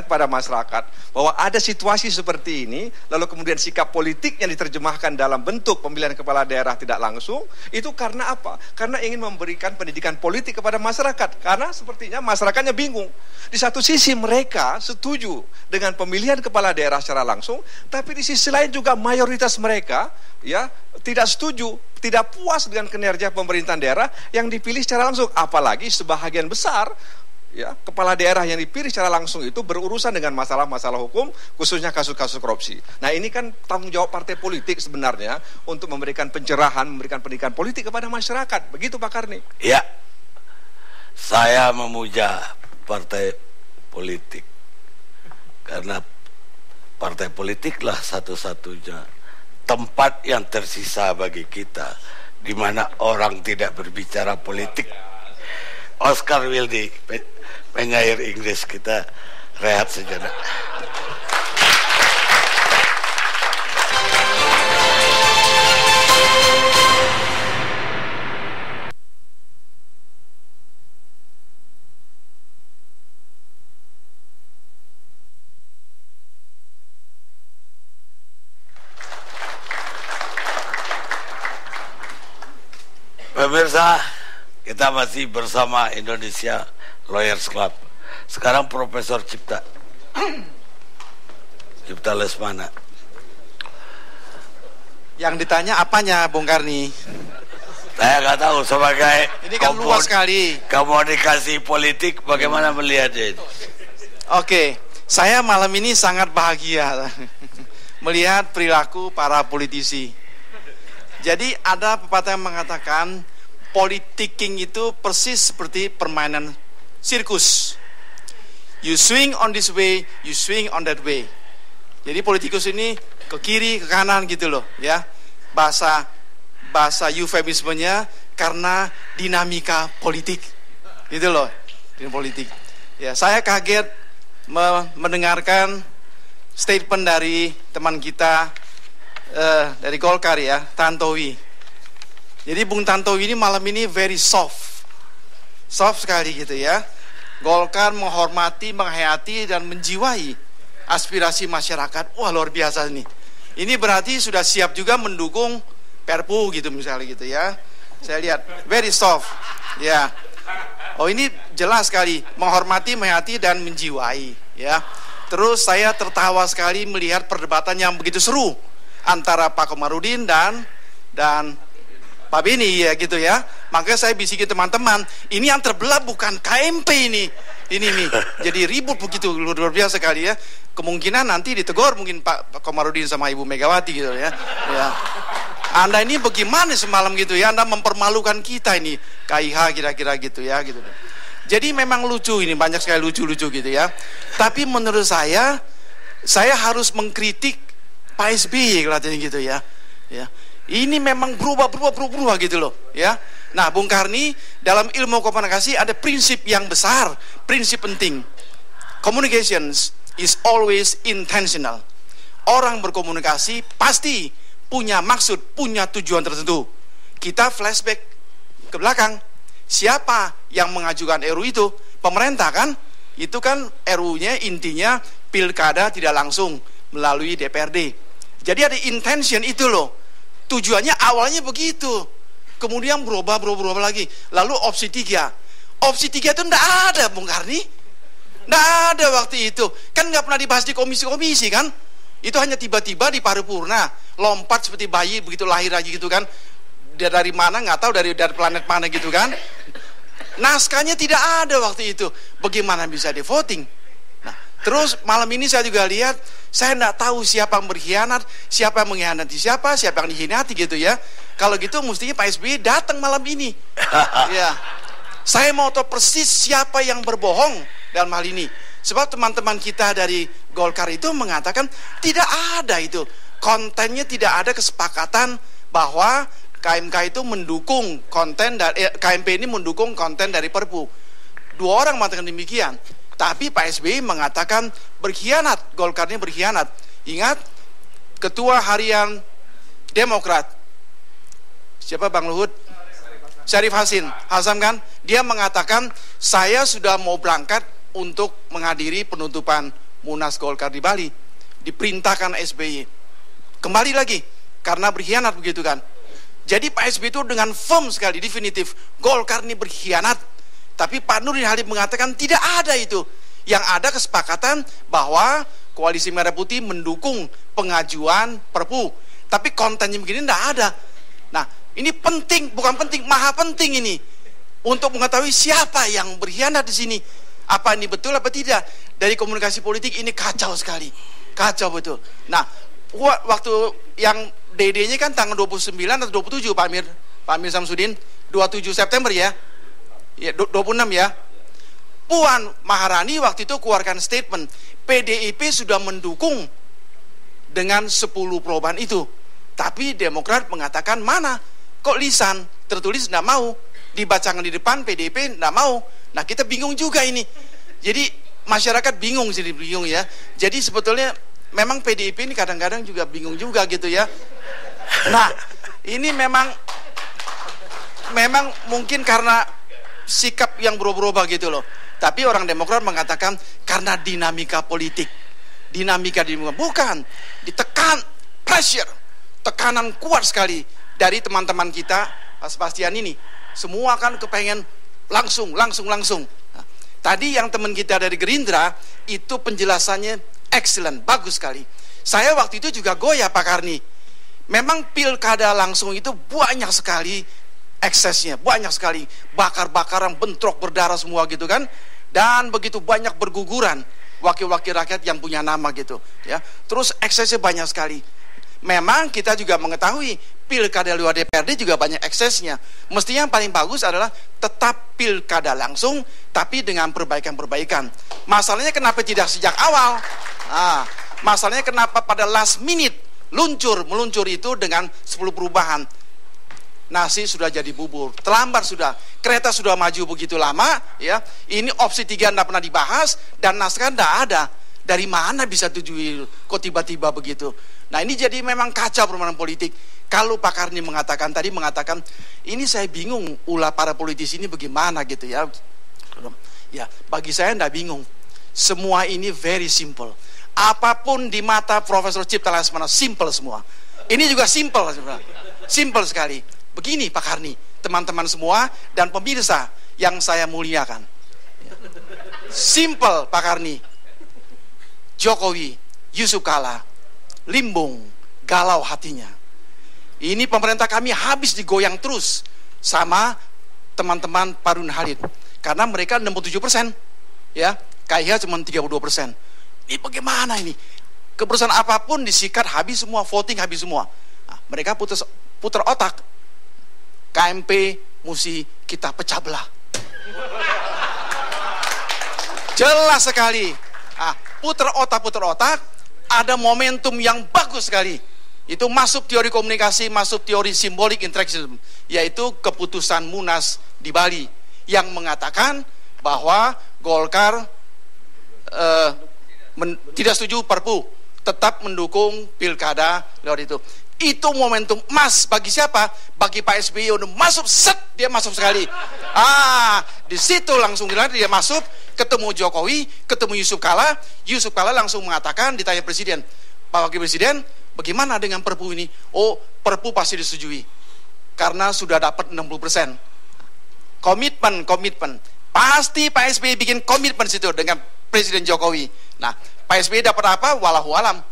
kepada masyarakat bahwa ada situasi seperti ini, lalu kemudian sikap politik yang diterjemahkan dalam bentuk pemilihan kepala daerah tidak langsung, itu karena apa? Karena ingin memberikan pendidikan politik kepada masyarakat, karena sepertinya masyarakatnya bingung. Di satu sisi mereka setuju dengan pemilihan kepala daerah secara langsung, tapi di sisi lain juga mayoritas mereka ya tidak setuju, tidak puas dengan kinerja pemerintahan daerah yang dipilih secara langsung. Apalagi sebahagian besar ya kepala daerah yang dipilih secara langsung itu berurusan dengan masalah-masalah hukum, khususnya kasus-kasus korupsi. Nah, ini kan tanggung jawab partai politik sebenarnya untuk memberikan pencerahan, memberikan pendidikan politik kepada masyarakat. Begitu Pak Karni. Ya, saya memuja partai politik karena partai politiklah satu-satunya tempat yang tersisa bagi kita di mana orang tidak berbicara politik. Oscar Wilde, penyair Inggris, kita rehat sejenak. Pemirsa, kita masih bersama Indonesia Lawyers Club. Sekarang Profesor Cipta Lesmana. Yang ditanya apanya, Bung Karni? Saya nggak tahu, sebagai ini kan luas sekali. Komunikasi politik, bagaimana melihatnya itu? Oke, saya malam ini sangat bahagia melihat perilaku para politisi. Jadi ada pepatah yang mengatakan politicking itu persis seperti permainan sirkus. You swing on this way, you swing on that way. Jadi politikus ini ke kiri, ke kanan gitu loh, ya. Bahasa eufemismenya karena dinamika politik. Gitu loh, dinamika politik. Ya, saya kaget mendengarkan statement dari teman kita dari Golkar ya, Tantowi. Jadi Bung Tantowi ini malam ini very soft sekali gitu ya. Golkar menghormati, menghayati dan menjiwai aspirasi masyarakat. Wah, luar biasa nih. Ini berarti sudah siap juga mendukung Perpu gitu misalnya gitu ya. Saya lihat very soft ya. Oh, ini jelas sekali menghormati, menghayati dan menjiwai ya. Terus saya tertawa sekali melihat perdebatan yang begitu seru antara Pak Komarudin dan Pak Beni ya gitu ya. Makanya saya bisikin teman-teman, ini yang terbelah bukan KMP ini nih. Jadi ribut begitu, luar biasa sekali ya. Kemungkinan nanti ditegur mungkin Pak Komarudin sama Ibu Megawati gitu ya. Ya. Anda ini bagaimana semalam gitu ya, Anda mempermalukan kita ini, KIH kira-kira gitu ya, gitu. Jadi memang lucu ini, banyak sekali lucu-lucu gitu ya. Tapi menurut saya harus mengkritik Pak SBY katanya gitu ya. Ya. Ini memang berubah gitu loh, ya. Nah, Bung Karni, dalam ilmu komunikasi ada prinsip yang besar, prinsip penting. Communications is always intentional. Orang berkomunikasi pasti punya maksud, punya tujuan tertentu. Kita flashback ke belakang. Siapa yang mengajukan RUU itu? Pemerintah kan? Itu kan RUU-nya intinya pilkada tidak langsung melalui DPRD. Jadi ada intention itu loh. Tujuannya awalnya begitu. Kemudian berubah lagi. Lalu opsi 3. Opsi 3 itu enggak ada, Bung Karni. Enggak ada waktu itu. Kan enggak pernah dibahas di komisi-komisi kan? Itu hanya tiba-tiba di paripurna, lompat seperti bayi begitu lahir aja gitu kan. Dia dari mana nggak tahu, dari planet mana gitu kan. Naskahnya tidak ada waktu itu. Bagaimana bisa di voting? Nah, terus malam ini saya juga lihat, saya nggak tahu siapa yang berkhianat, siapa yang mengkhianati siapa yang dikhianati gitu ya. Kalau gitu mestinya Pak SBY datang malam ini. Ya, saya mau tahu persis siapa yang berbohong dalam hal ini. Sebab teman-teman kita dari Golkar itu mengatakan tidak ada itu. Kontennya tidak ada kesepakatan bahwa KMK itu mendukung konten dari KMP ini mendukung konten dari Perpu. 2 orang mengatakan demikian. Tapi Pak SBY mengatakan berkhianat, Golkar ini berkhianat. Ingat, Ketua Harian Demokrat, siapa Bang Luhut? Syarif Hasan kan? Dia mengatakan saya sudah mau berangkat untuk menghadiri penutupan Munas Golkar di Bali. Diperintahkan SBY. Kembali lagi, karena berkhianat begitu kan. Jadi Pak SBY itu dengan firm sekali, definitif, Golkar ini berkhianat. Tapi Pak Nurdin Halid mengatakan tidak ada itu. Yang ada kesepakatan bahwa Koalisi Merah Putih mendukung pengajuan Perpu. Tapi kontennya begini tidak ada. Nah, ini penting, bukan penting, maha penting ini. Untuk mengetahui siapa yang berkhianat di sini. Apa ini betul apa tidak? Dari komunikasi politik ini kacau sekali. Kacau betul. Nah, waktu yang DD-nya kan tanggal 29 atau 27 Pak Amir Samsudin, 27 September ya. Ya, 26 ya. Puan Maharani waktu itu keluarkan statement, PDIP sudah mendukung dengan 10 perubahan itu. Tapi Demokrat mengatakan mana? Kok lisan tertulis tidak mau, dibacakan di depan PDIP tidak mau. Nah, kita bingung juga ini. Jadi masyarakat bingung ya. Jadi sebetulnya memang PDIP ini kadang-kadang juga bingung juga gitu ya. Nah, ini memang mungkin karena sikap yang berubah-ubah gitu loh. Tapi orang Demokrat mengatakan karena dinamika politik. Dinamika bukan, ditekan, pressure, tekanan kuat sekali dari teman-teman kita, Pak Sebastian ini. Semua kan kepengen langsung. Nah, tadi yang teman kita dari Gerindra itu penjelasannya excellent, bagus sekali. Saya waktu itu juga goyah Pak Karni. Memang pilkada langsung itu banyak sekali eksesnya, banyak sekali bakar-bakaran, bentrok berdarah semua gitu kan. Dan begitu banyak berguguran wakil-wakil rakyat yang punya nama gitu ya. Terus eksesnya banyak sekali. Memang kita juga mengetahui pilkada luar DPRD juga banyak eksesnya. Mestinya yang paling bagus adalah tetap pilkada langsung tapi dengan perbaikan-perbaikan. Masalahnya kenapa tidak sejak awal? Nah, masalahnya kenapa pada last minute meluncur itu dengan 10 perubahan. Nasi sudah jadi bubur, terlambat sudah. Kereta sudah maju begitu lama, ya. Ini opsi 3 tidak pernah dibahas dan naskah tidak ada. Dari mana bisa tujuh kok tiba-tiba begitu? Nah, ini jadi memang kacau permainan politik. Kalau Pak Karni mengatakan ini saya bingung ulah para politisi ini bagaimana gitu ya. Ya, bagi saya tidak bingung. Semua ini very simple. Apapun di mata Profesor Cipta Lesmana simple semua. Ini juga simple sebenarnya. Simple sekali. Begini Pak Karni, teman-teman semua dan pemirsa yang saya muliakan. Simple Pak Karni. Jokowi, Yusuf Kala, limbung, galau hatinya. Ini pemerintah kami habis digoyang terus sama teman-teman Pak Nurdin Halid. Karena mereka 67%. Ya, KIH cuma 32%. Ini bagaimana ini? Keputusan apapun disikat habis semua, voting habis semua. Nah, mereka putus putar otak. KMP mesti kita pecah belah. Jelas sekali. Putar otak, ada momentum yang bagus sekali. Itu masuk teori komunikasi, masuk teori symbolic interaction, yaitu keputusan Munas di Bali yang mengatakan bahwa Golkar tidak setuju Perpu, tetap mendukung pilkada lewat itu. Itu momentum emas bagi siapa? Bagi Pak SBY. Udah masuk, set, dia masuk sekali. Di situ langsung dia masuk, ketemu Jokowi, ketemu Yusuf Kala. Yusuf Kala langsung mengatakan, ditanya Presiden, Pak Wakil Presiden, bagaimana dengan Perpu ini? Oh, Perpu pasti disetujui karena sudah dapat 60%. Komitmen. Pasti Pak SBY bikin komitmen situ dengan Presiden Jokowi. Nah, Pak SBY dapat apa? Walahu alam.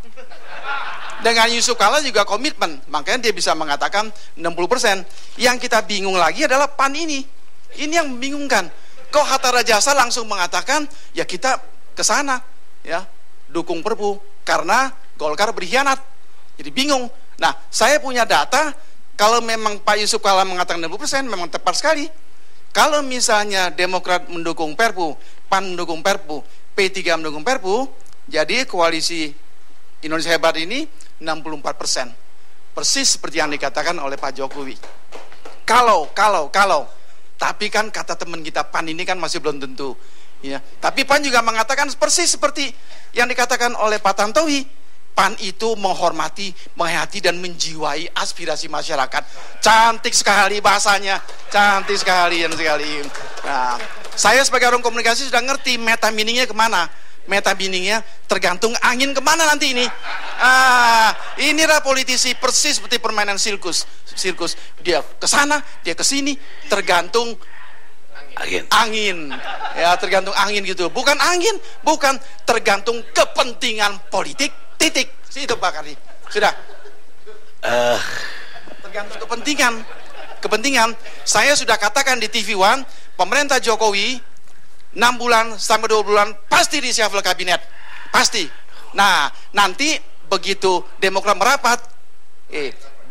Dengan Yusuf Kala juga komitmen, makanya dia bisa mengatakan 60%. Yang kita bingung lagi adalah PAN ini. Ini yang membingungkan. Kok Hatta Rajasa langsung mengatakan, ya kita ke sana, ya, dukung Perpu karena Golkar berkhianat. Jadi bingung. Nah, saya punya data, kalau memang Pak Yusuf Kala mengatakan 60%, memang tepat sekali. Kalau misalnya Demokrat mendukung Perpu, PAN mendukung Perpu, P3 mendukung Perpu, jadi koalisi Indonesia Hebat ini 64%. Persis seperti yang dikatakan oleh Pak Jokowi. Kalau. Tapi kan kata teman kita PAN ini kan masih belum tentu. Ya. Tapi PAN juga mengatakan persis seperti yang dikatakan oleh Pak Tantowi. PAN itu menghormati, menghayati dan menjiwai aspirasi masyarakat. Cantik sekali bahasanya, cantik sekali. Nah, saya sebagai orang komunikasi sudah ngerti meta meaningnya kemana. Meta meaningnya tergantung angin kemana nanti ini. Inilah politisi persis seperti permainan sirkus. Dia ke sana, dia ke sini, tergantung angin. Ya, tergantung angin gitu. Bukan angin, bukan tergantung kepentingan politik. Titik. Situ Pak Kardi. Sudah. Tergantung kepentingan. Saya sudah katakan di TV One, pemerintah Jokowi 6 bulan sampai 2 bulan pasti reshuffle kabinet. Pasti. Nah, nanti begitu Demokrat merapat,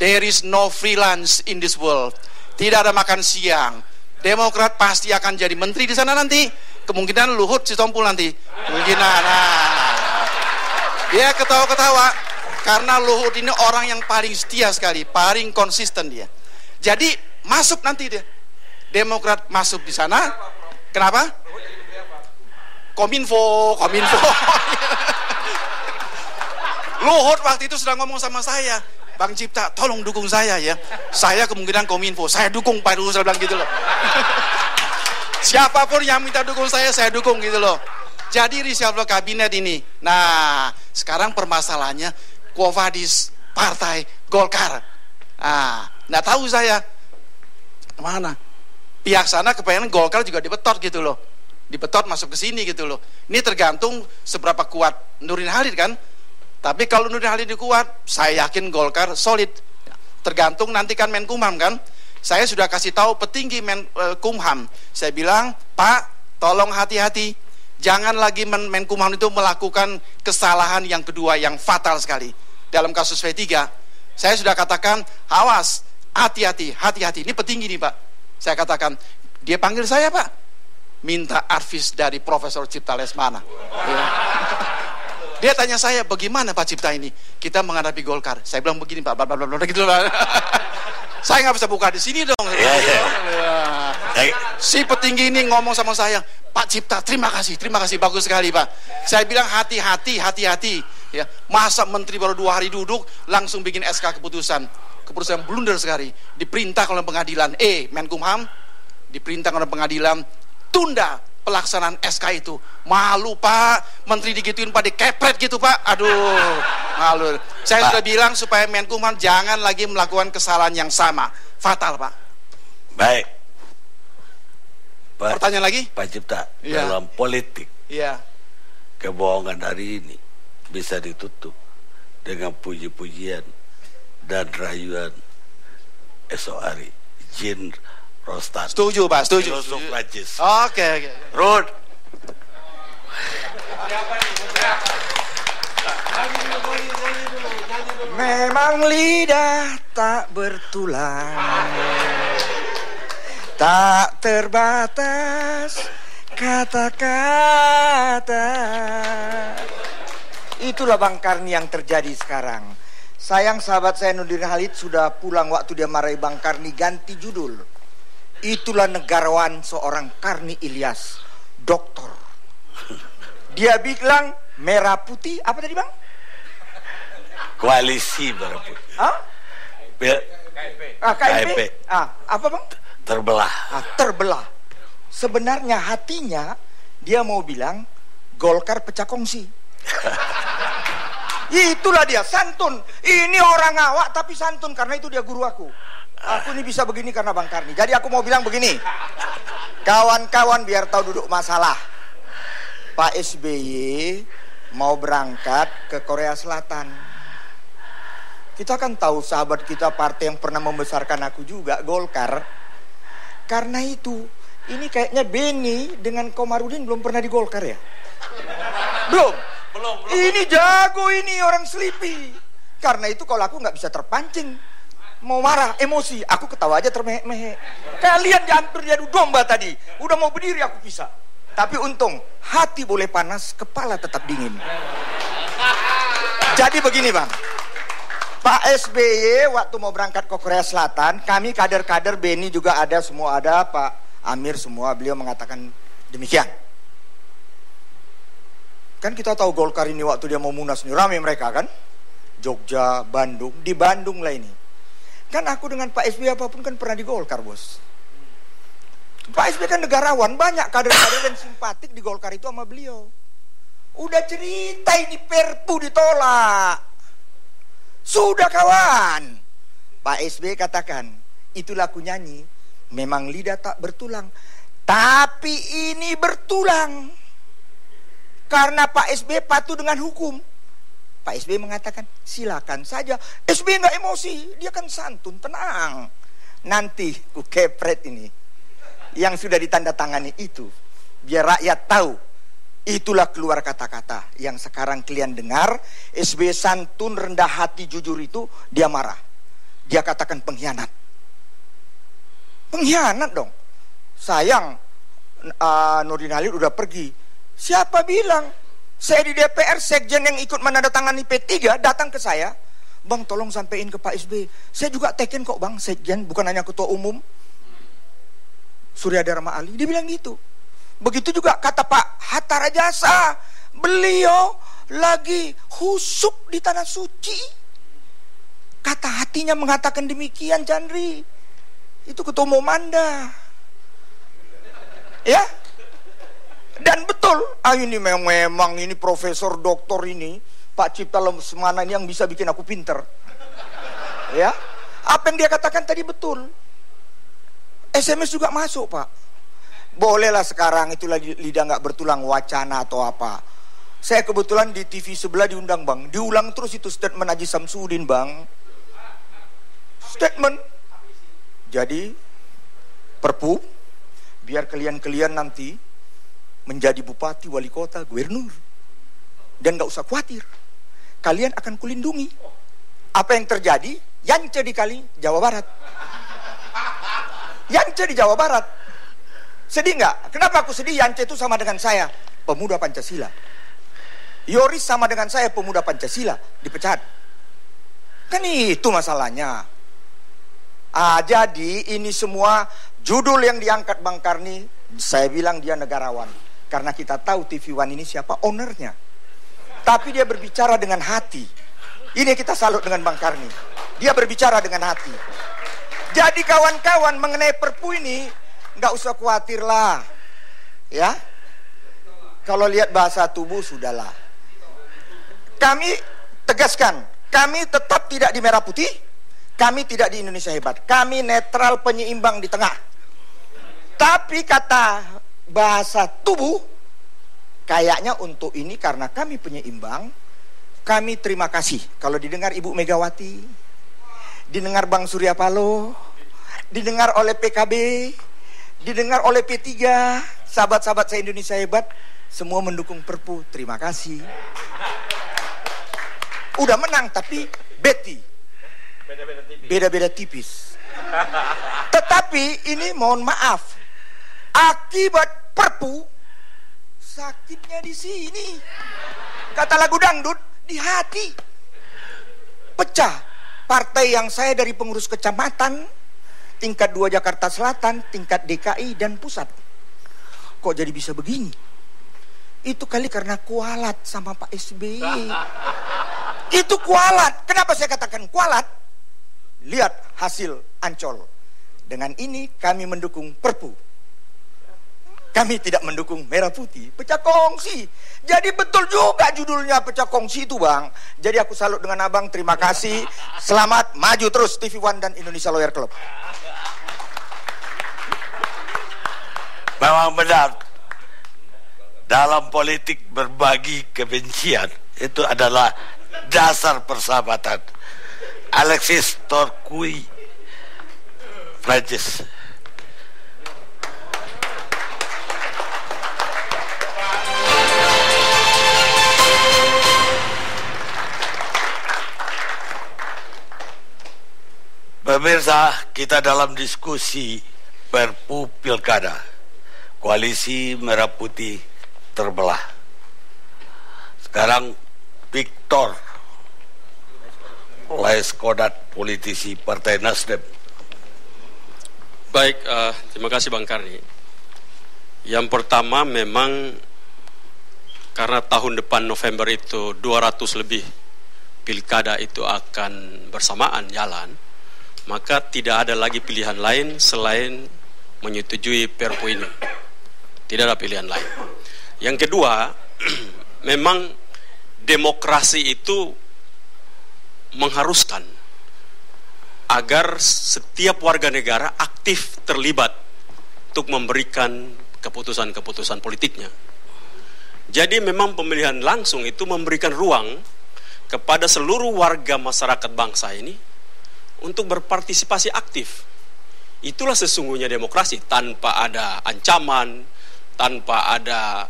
there is no free lunch in this world. Tidak ada makan siang. Demokrat pasti akan jadi menteri di sana nanti. Kemungkinan Luhut Sitompul nanti. Kemungkinan. Dia ketawa-ketawa karena Luhut ini orang yang paling setia sekali, paling konsisten dia. Jadi masuk nanti dia. Demokrat masuk di sana. Kenapa? Kominfo. Luhut waktu itu sudah ngomong sama saya, Bang Cipta, tolong dukung saya ya. Saya kemungkinan Kominfo, saya dukung Pak Luhut, saya bilang gitu loh. Siapapun yang minta dukung saya dukung gitu loh. Jadi reshuffle kabinet ini. Nah, sekarang permasalahannya Quo-Vadis Partai Golkar. Nggak tahu saya kemana. Pihak sana kepengen Golkar juga dibetot gitu loh. Dibetot masuk ke sini gitu loh. Ini tergantung seberapa kuat Nurdin Halid kan. Tapi kalau Nurdin Halid kuat, saya yakin Golkar solid. Tergantung nanti kan Menkumham kan. Saya sudah kasih tahu petinggi Menkumham. Saya bilang, Pak, tolong hati-hati. Jangan lagi Menkumham itu melakukan kesalahan yang kedua yang fatal sekali. Dalam kasus V3, saya sudah katakan, awas, hati-hati. Ini petinggi nih Pak. Saya katakan, dia panggil saya Pak, minta advice dari Profesor Cipta Lesmana. Ya. Dia tanya saya, bagaimana Pak Cipta ini kita menghadapi Golkar? Saya bilang begini Pak, gitu lah. Saya nggak bisa buka di sini dong. Si petinggi ini ngomong sama saya, Pak Cipta, terima kasih, bagus sekali Pak. Saya bilang hati-hati. Ya, masa menteri baru 2 hari duduk langsung bikin SK keputusan blunder sekali. Diperintah oleh pengadilan, Menkumham diperintah oleh pengadilan tunda pelaksanaan SK itu. Malu Pak, menteri digituin Pak, dikepret gitu Pak. Aduh, malu. Saya sudah bilang supaya Menkumham jangan lagi melakukan kesalahan yang sama. Fatal Pak. Baik. Pertanyaan lagi? Pak Cipta, dalam politik, kebohongan hari ini bisa ditutup dengan puji-pujian dan rayuan esok hari. Jin Rostan. Setuju Pak, setuju. Oke. Rud. Memang lidah tak bertulang, tak terbatas kata-kata. Itulah Bang Karni yang terjadi sekarang. Sayang sahabat saya Nurdin Halid sudah pulang waktu dia marahi Bang Karni, ganti judul. Itulah negarawan seorang Karni Ilyas, doktor. Dia bilang merah putih, apa tadi Bang? Koalisi merah putih. Hah? KIP. Apa Bang? Terbelah. Terbelah. Sebenarnya hatinya dia mau bilang Golkar pecah kongsi. Itulah dia, santun. Ini orang awak tapi santun, karena itu dia guru aku. Aku ini bisa begini karena Bang Karni. Jadi aku mau bilang begini, kawan-kawan biar tahu duduk masalah. Pak SBY mau berangkat ke Korea Selatan. Kita kan tahu sahabat kita partai yang pernah membesarkan aku juga, Golkar. Karena itu, ini kayaknya Beni dengan Komarudin belum pernah di Golkar ya? Belum. Ini jago, ini orang Selipi. Karena itu kalau aku nggak bisa terpancing, mau marah, emosi, aku ketawa aja termehek-mehek. Kalian hampir diadu domba tadi, udah mau berdiri aku bisa. Tapi untung hati boleh panas, kepala tetap dingin. Jadi begini Bang, Pak SBY waktu mau berangkat ke Korea Selatan, kami kader-kader Beni juga ada, semua ada, Pak Amir semua, beliau mengatakan demikian. Kan kita tahu Golkar ini waktu dia mau munas nih, rame mereka kan, Jogja, Bandung, di Bandung lah ini. Kan aku dengan Pak SBY apapun kan pernah di Golkar bos. Pak SBY kan negarawan, banyak kader-kader yang simpatik di Golkar itu sama beliau. Udah cerita ini Perpu ditolak. Sudah kawan. Pak SBY katakan, itulah aku nyanyi, memang lidah tak bertulang, tapi ini bertulang. Karena Pak SBY patuh dengan hukum. Pak SBY mengatakan, silakan saja. SBY nggak emosi, dia kan santun, tenang. Nanti ku kepret ini, yang sudah ditandatangani itu, biar rakyat tahu. Itulah keluar kata-kata yang sekarang kalian dengar. SBY santun, rendah hati, jujur itu, dia marah. Dia katakan pengkhianat. Pengkhianat dong. Sayang, Nurdin Halid udah pergi. Siapa bilang? Saya di DPR, sekjen yang ikut menandatangani P3 datang ke saya. Bang tolong sampein ke Pak SBY. Saya juga teken kok bang, sekjen, bukan hanya ketua umum. Surya Dharma Ali, dia bilang gitu. Begitu juga kata Pak Hatta Rajasa. Beliau lagi husuk di tanah suci. Kata hatinya mengatakan demikian, Chandri. Itu ketua umum Anda. Ya? Dan betul, ini memang ini profesor doktor ini, Pak Cipta Lesmana ini yang bisa bikin aku pinter. Ya, apa yang dia katakan tadi betul. SMS juga masuk Pak. Bolehlah sekarang itulah lidah nggak bertulang, wacana atau apa. Saya kebetulan di TV sebelah diundang bang, diulang terus itu statement Haji Samsudin bang. Statement. Jadi Perpu, biar kalian nanti menjadi bupati, wali kota, gubernur, dan gak usah khawatir, kalian akan kulindungi. Apa yang terjadi? Yance di Kali, Jawa Barat. Yance di Jawa Barat. Sedih gak? Kenapa aku sedih? Yance itu sama dengan saya, pemuda Pancasila. Yoris sama dengan saya, pemuda Pancasila, dipecat. Kan itu masalahnya. Jadi ini semua judul yang diangkat Bang Karni, saya bilang dia negarawan. Karena kita tahu TV One ini siapa ownernya. Tapi dia berbicara dengan hati. Ini kita salut dengan Bang Karni. Dia berbicara dengan hati. Jadi kawan-kawan mengenai Perpu ini, nggak usah khawatir lah. Ya. Kalau lihat bahasa tubuh, sudahlah. Kami tegaskan, kami tetap tidak di merah putih. Kami tidak di Indonesia Hebat. Kami netral, penyeimbang di tengah. Tapi kata bahasa tubuh, kayaknya untuk ini karena kami penyeimbang, kami terima kasih. Kalau didengar Ibu Megawati, didengar Bang Surya Paloh, didengar oleh PKB, didengar oleh P3, sahabat-sahabat saya Indonesia Hebat, semua mendukung Perpu. Terima kasih. Udah menang tapi Betty. Beda-beda tipis. Tetapi ini mohon maaf, akibat Perpu sakitnya di sini. Kata lagu dangdut, di hati. Pecah. Partai yang saya dari pengurus kecamatan, tingkat 2 Jakarta Selatan, tingkat DKI dan pusat. Kok jadi bisa begini? Itu kali karena kualat sama Pak SBY. Itu kualat. Kenapa saya katakan kualat? Lihat hasil Ancol. Dengan ini kami mendukung Perpu. Kami tidak mendukung merah putih. Pecah kongsi. Jadi betul juga judulnya pecah kongsi itu, Bang. Jadi aku salut dengan Abang. Terima kasih. Selamat maju terus TV One dan Indonesia Lawyer Club. Memang benar. Dalam politik berbagi kebencian itu adalah dasar persahabatan. Alexis Torquay Prancis. Pemirsa, kita dalam diskusi Perpu Pilkada. Koalisi Merah Putih terbelah. Sekarang Victor Laiskodat, politisi Partai Nasdem. Baik, terima kasih Bang Karni. Yang pertama memang karena tahun depan November itu 200 lebih pilkada itu akan bersamaan jalan, maka tidak ada lagi pilihan lain selain menyetujui Perpu ini. Tidak ada pilihan lain. Yang kedua, memang demokrasi itu mengharuskan agar setiap warga negara aktif terlibat untuk memberikan keputusan-keputusan politiknya. Jadi memang pemilihan langsung itu memberikan ruang kepada seluruh warga masyarakat bangsa ini untuk berpartisipasi aktif. Itulah sesungguhnya demokrasi, tanpa ada ancaman, tanpa ada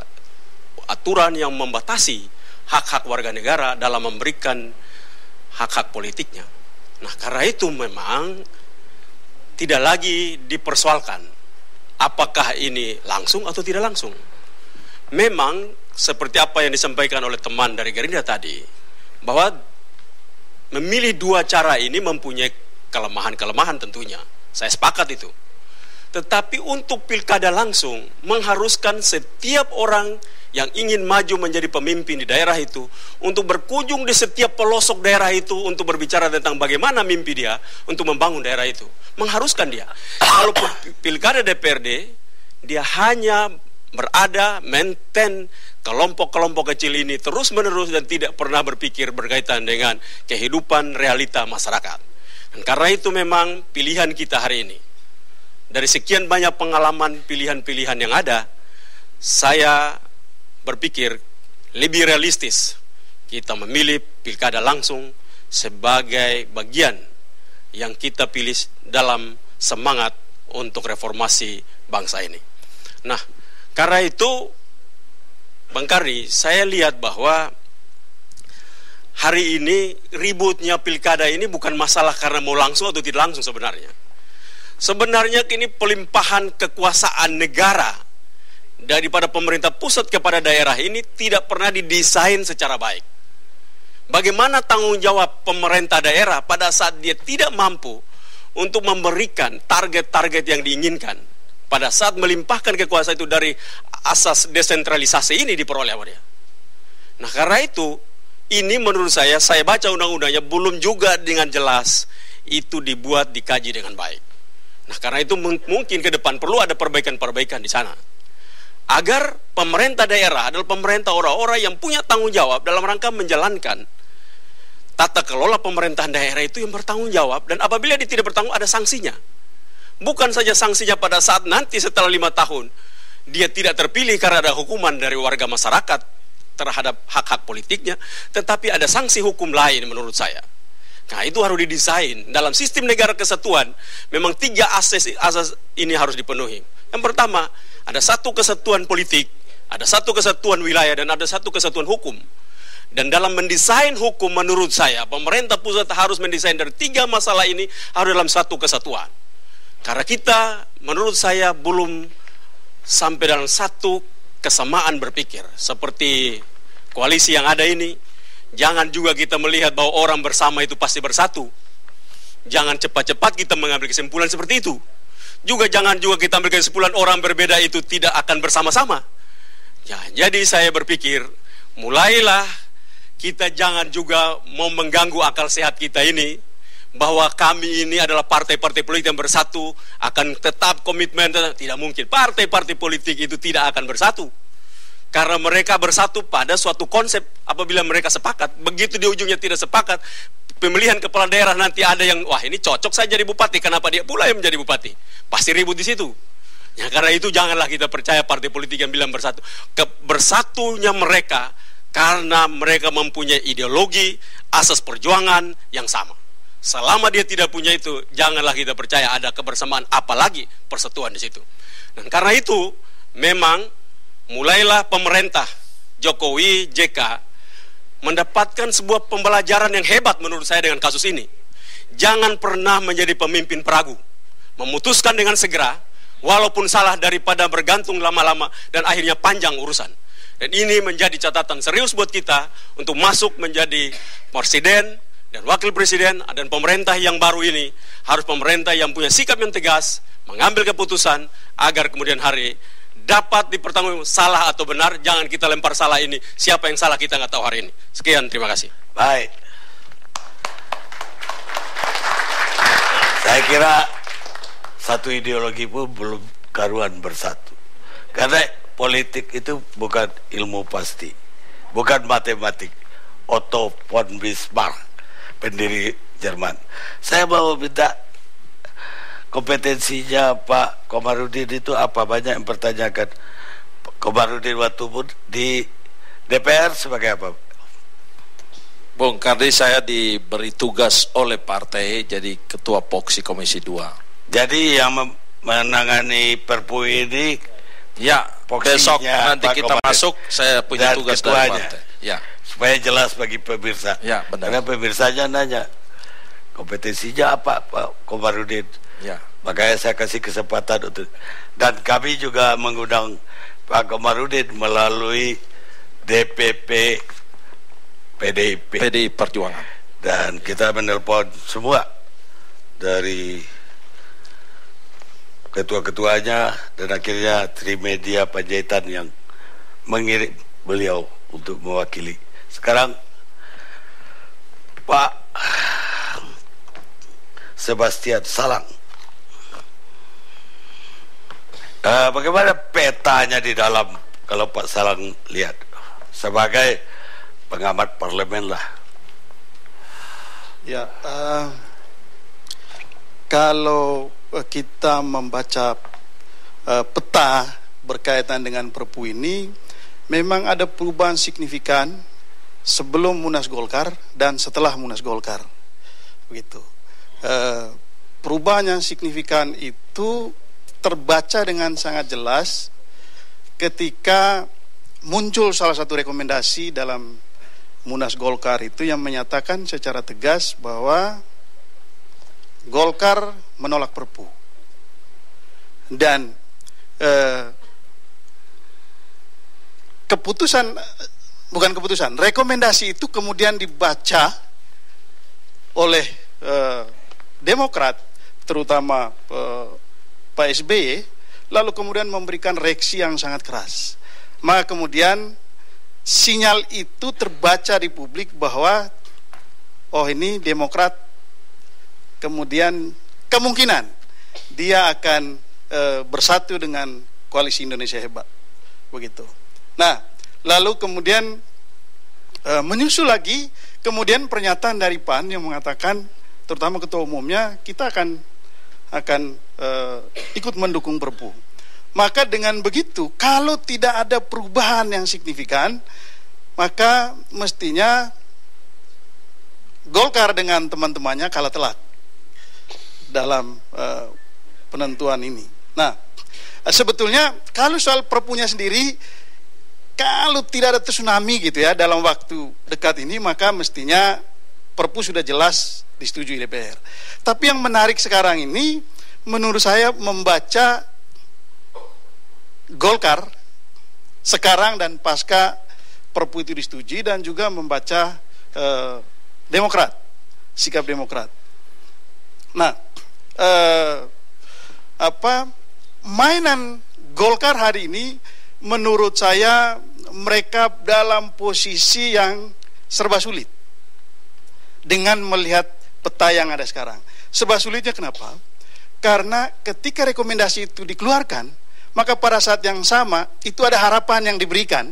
aturan yang membatasi hak-hak warga negara dalam memberikan hak-hak politiknya. Nah, karena itu memang tidak lagi dipersoalkan apakah ini langsung atau tidak langsung. Memang seperti apa yang disampaikan oleh teman dari Gerindra tadi, bahwa memilih dua cara ini mempunyai kelemahan-kelemahan tentunya. Saya sepakat itu. Tetapi untuk pilkada langsung mengharuskan setiap orang yang ingin maju menjadi pemimpin di daerah itu untuk berkunjung di setiap pelosok daerah itu untuk berbicara tentang bagaimana mimpi dia untuk membangun daerah itu. Mengharuskan dia. Kalau pilkada DPRD, dia hanya berada maintain kelompok-kelompok kecil ini terus-menerus dan tidak pernah berpikir berkaitan dengan kehidupan realita masyarakat. Dan karena itu memang pilihan kita hari ini. Dari sekian banyak pengalaman pilihan-pilihan yang ada, saya berpikir lebih realistis kita memilih pilkada langsung sebagai bagian yang kita pilih dalam semangat untuk reformasi bangsa ini. Nah, karena itu Bang Karni, saya lihat bahwa hari ini ributnya pilkada ini bukan masalah karena mau langsung atau tidak langsung sebenarnya. Sebenarnya kini pelimpahan kekuasaan negara daripada pemerintah pusat kepada daerah ini tidak pernah didesain secara baik. Bagaimana tanggung jawab pemerintah daerah pada saat dia tidak mampu untuk memberikan target-target yang diinginkan pada saat melimpahkan kekuasaan itu dari asas desentralisasi ini diperoleh oleh dia. Nah, karena itu ini menurut saya baca undang-undangnya belum juga dengan jelas itu dibuat, dikaji dengan baik. Nah, karena itu mungkin ke depan perlu ada perbaikan-perbaikan di sana. Agar pemerintah daerah adalah pemerintah orang-orang yang punya tanggung jawab dalam rangka menjalankan tata kelola pemerintahan daerah itu yang bertanggung jawab, dan apabila dia tidak bertanggung ada sanksinya. Bukan saja sanksinya pada saat nanti setelah 5 tahun dia tidak terpilih karena ada hukuman dari warga masyarakat terhadap hak-hak politiknya, tetapi ada sanksi hukum lain menurut saya. Nah, itu harus didesain. Dalam sistem negara kesatuan, memang 3 asas ini harus dipenuhi. Yang pertama, ada satu kesatuan politik, ada satu kesatuan wilayah, dan ada satu kesatuan hukum. Dan dalam mendesain hukum menurut saya, pemerintah pusat harus mendesain dari 3 masalah ini harus dalam satu kesatuan. Karena kita, menurut saya, belum sampai dalam satu kesamaan berpikir. Seperti koalisi yang ada ini, jangan juga kita melihat bahwa orang bersama itu pasti bersatu. Jangan cepat-cepat kita mengambil kesimpulan seperti itu. Juga jangan juga kita ambil kesimpulan orang berbeda itu tidak akan bersama-sama. Ya, jadi saya berpikir, mulailah kita jangan juga mau mengganggu akal sehat kita ini, bahwa kami ini adalah partai-partai politik yang bersatu, akan tetap komitmen. Tidak mungkin, partai-partai politik itu tidak akan bersatu. Karena mereka bersatu pada suatu konsep. Apabila mereka sepakat, begitu di ujungnya tidak sepakat, pemilihan kepala daerah nanti ada yang, wah ini cocok saya jadi bupati, kenapa dia pula yang menjadi bupati? Pasti ribut di situ. Ya, karena itu janganlah kita percaya partai politik yang bilang bersatu. Bersatunya mereka karena mereka mempunyai ideologi, asas perjuangan yang sama. Selama dia tidak punya itu, janganlah kita percaya ada kebersamaan, apalagi persatuan di situ. Dan karena itu, memang mulailah pemerintah Jokowi JK mendapatkan sebuah pembelajaran yang hebat menurut saya dengan kasus ini. Jangan pernah menjadi pemimpin peragu, memutuskan dengan segera, walaupun salah daripada bergantung lama-lama dan akhirnya panjang urusan. Dan ini menjadi catatan serius buat kita untuk masuk menjadi presiden dan wakil presiden, dan pemerintah yang baru ini harus pemerintah yang punya sikap yang tegas, mengambil keputusan agar kemudian hari dapat dipertanggungjawabkan salah atau benar. Jangan kita lempar salah ini, siapa yang salah kita nggak tahu hari ini. Sekian, terima kasih. Baik. Saya kira satu ideologi pun belum karuan bersatu. Karena politik itu bukan ilmu pasti, bukan matematik. Otto von Bismarck, pendiri Jerman. Saya mau minta kompetensinya Pak Komarudin itu apa, banyak yang pertanyakan. Komarudin waktu pun di DPR sebagai apa? Bung Kardi, saya diberi tugas oleh partai jadi ketua Poksi Komisi 2. Jadi yang menangani Perpu ini, ya, besok nanti Pak kita Komarudin masuk, saya punya tugas dari partai. Ya. Supaya jelas bagi pemirsa. Ya, benar. Karena pemirsanya nanya, kompetensinya apa Pak Komarudin? Ya. Makanya saya kasih kesempatan untuk, dan kami juga mengundang Pak Komarudin melalui DPP PDI Perjuangan. Dan kita menelpon semua dari ketua-ketuanya, dan akhirnya Trimedia Panjaitan yang mengirim beliau untuk mewakili. Sekarang Pak Sebastian Salang, bagaimana petanya di dalam, kalau Pak Salang lihat sebagai pengamat parlemen lah? Ya, kalau kita membaca peta berkaitan dengan Perpu ini, memang ada perubahan signifikan sebelum Munas Golkar dan setelah Munas Golkar. Begitu. Perubahan yang signifikan itu terbaca dengan sangat jelas ketika muncul salah satu rekomendasi dalam Munas Golkar itu yang menyatakan secara tegas bahwa Golkar menolak Perpu. Dan rekomendasi itu kemudian dibaca oleh Demokrat, terutama Pak SBY, lalu kemudian memberikan reaksi yang sangat keras. Maka kemudian sinyal itu terbaca di publik bahwa oh ini Demokrat kemudian kemungkinan dia akan bersatu dengan Koalisi Indonesia Hebat, begitu. Nah, lalu kemudian menyusul lagi kemudian pernyataan dari PAN yang mengatakan, terutama ketua umumnya, kita akan ikut mendukung Perpu. Maka dengan begitu, kalau tidak ada perubahan yang signifikan, maka mestinya Golkar dengan teman-temannya kalah telak dalam penentuan ini. Nah, sebetulnya kalau soal Perpunya sendiri, kalau tidak ada tsunami gitu ya dalam waktu dekat ini, maka mestinya Perpu sudah jelas disetujui DPR. Tapi yang menarik sekarang ini, menurut saya membaca Golkar sekarang dan pasca Perpu itu disetujui, dan juga membaca Demokrat, sikap Demokrat. Nah, mainan Golkar hari ini menurut saya mereka dalam posisi yang serba sulit dengan melihat peta yang ada sekarang. Serba sulitnya kenapa? Karena ketika rekomendasi itu dikeluarkan, maka pada saat yang sama itu ada harapan yang diberikan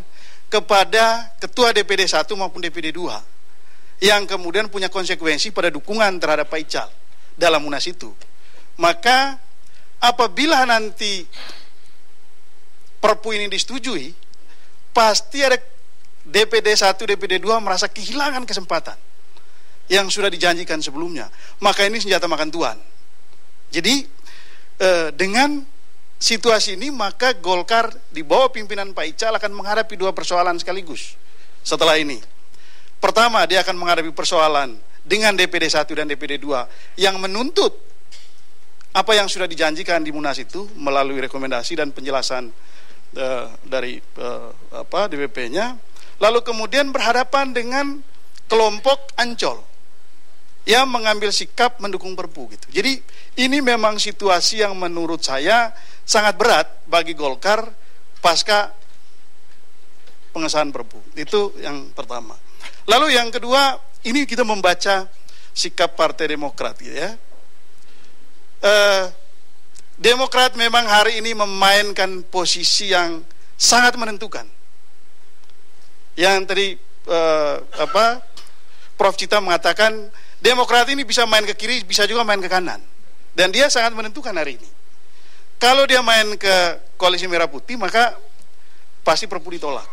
kepada ketua DPD 1 maupun DPD 2 yang kemudian punya konsekuensi pada dukungan terhadap Pak Ical dalam Munas itu. Maka apabila nanti Perpu ini disetujui, pasti ada DPD 1, DPD 2 merasa kehilangan kesempatan yang sudah dijanjikan sebelumnya. Maka ini senjata makan tuan. Jadi dengan situasi ini, maka Golkar di bawah pimpinan Pak Ical akan menghadapi dua persoalan sekaligus setelah ini. Pertama, dia akan menghadapi persoalan dengan DPD 1 dan DPD 2 yang menuntut apa yang sudah dijanjikan di Munas itu melalui rekomendasi dan penjelasan dari DPP-nya. Lalu kemudian berhadapan dengan kelompok Ancol yang mengambil sikap mendukung Perpu gitu. Jadi ini memang situasi yang menurut saya sangat berat bagi Golkar pasca pengesahan Perpu. Itu yang pertama. Lalu yang kedua, ini kita membaca sikap Partai Demokrat gitu ya. Demokrat memang hari ini memainkan posisi yang sangat menentukan. Yang tadi Prof. Cita mengatakan Demokrat ini bisa main ke kiri, bisa juga main ke kanan. Dan dia sangat menentukan hari ini. Kalau dia main ke Koalisi Merah Putih, maka pasti Perpu ditolak.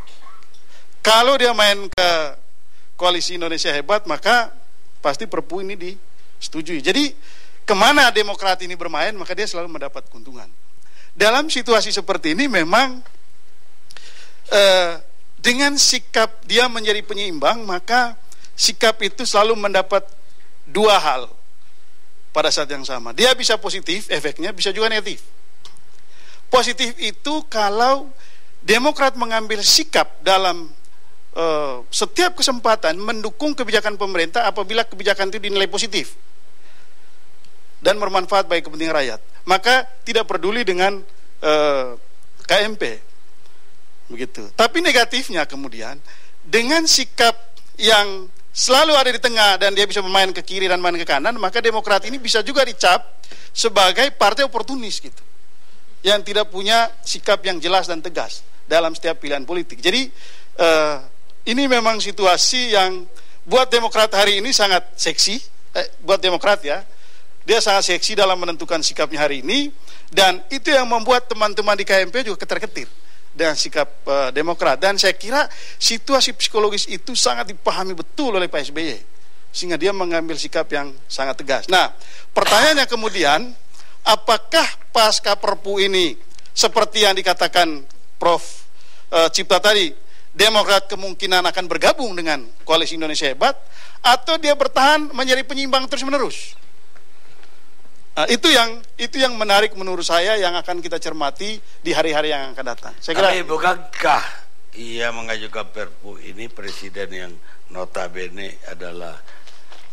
Kalau dia main ke Koalisi Indonesia Hebat, maka pasti Perpu ini disetujui. Jadi kemana Demokrat ini bermain, maka dia selalu mendapat keuntungan. Dalam situasi seperti ini memang dengan sikap dia menjadi penyeimbang, maka sikap itu selalu mendapat dua hal pada saat yang sama. Dia bisa positif efeknya, bisa juga negatif. Positif itu kalau Demokrat mengambil sikap dalam setiap kesempatan mendukung kebijakan pemerintah apabila kebijakan itu dinilai positif dan bermanfaat bagi kepentingan rakyat, maka tidak peduli dengan KMP, begitu. Tapi negatifnya kemudian dengan sikap yang selalu ada di tengah dan dia bisa bermain ke kiri dan main ke kanan, maka Demokrat ini bisa juga dicap sebagai partai oportunis gitu, yang tidak punya sikap yang jelas dan tegas dalam setiap pilihan politik. Jadi ini memang situasi yang buat Demokrat hari ini sangat seksi, buat Demokrat ya, dia sangat seksi dalam menentukan sikapnya hari ini, dan itu yang membuat teman-teman di KMP juga ketar-ketir dengan sikap Demokrat. Dan saya kira situasi psikologis itu sangat dipahami betul oleh Pak SBY, sehingga dia mengambil sikap yang sangat tegas. Nah, pertanyaannya kemudian, apakah pasca Perpu ini seperti yang dikatakan Prof. Cipta tadi, Demokrat kemungkinan akan bergabung dengan Koalisi Indonesia Hebat, atau dia bertahan menjadi penyimbang terus-menerus? Nah, itu yang menarik menurut saya, yang akan kita cermati di hari-hari yang akan datang. Saya kira. Tapi bukankah ia mengajukan Perpu ini presiden yang notabene adalah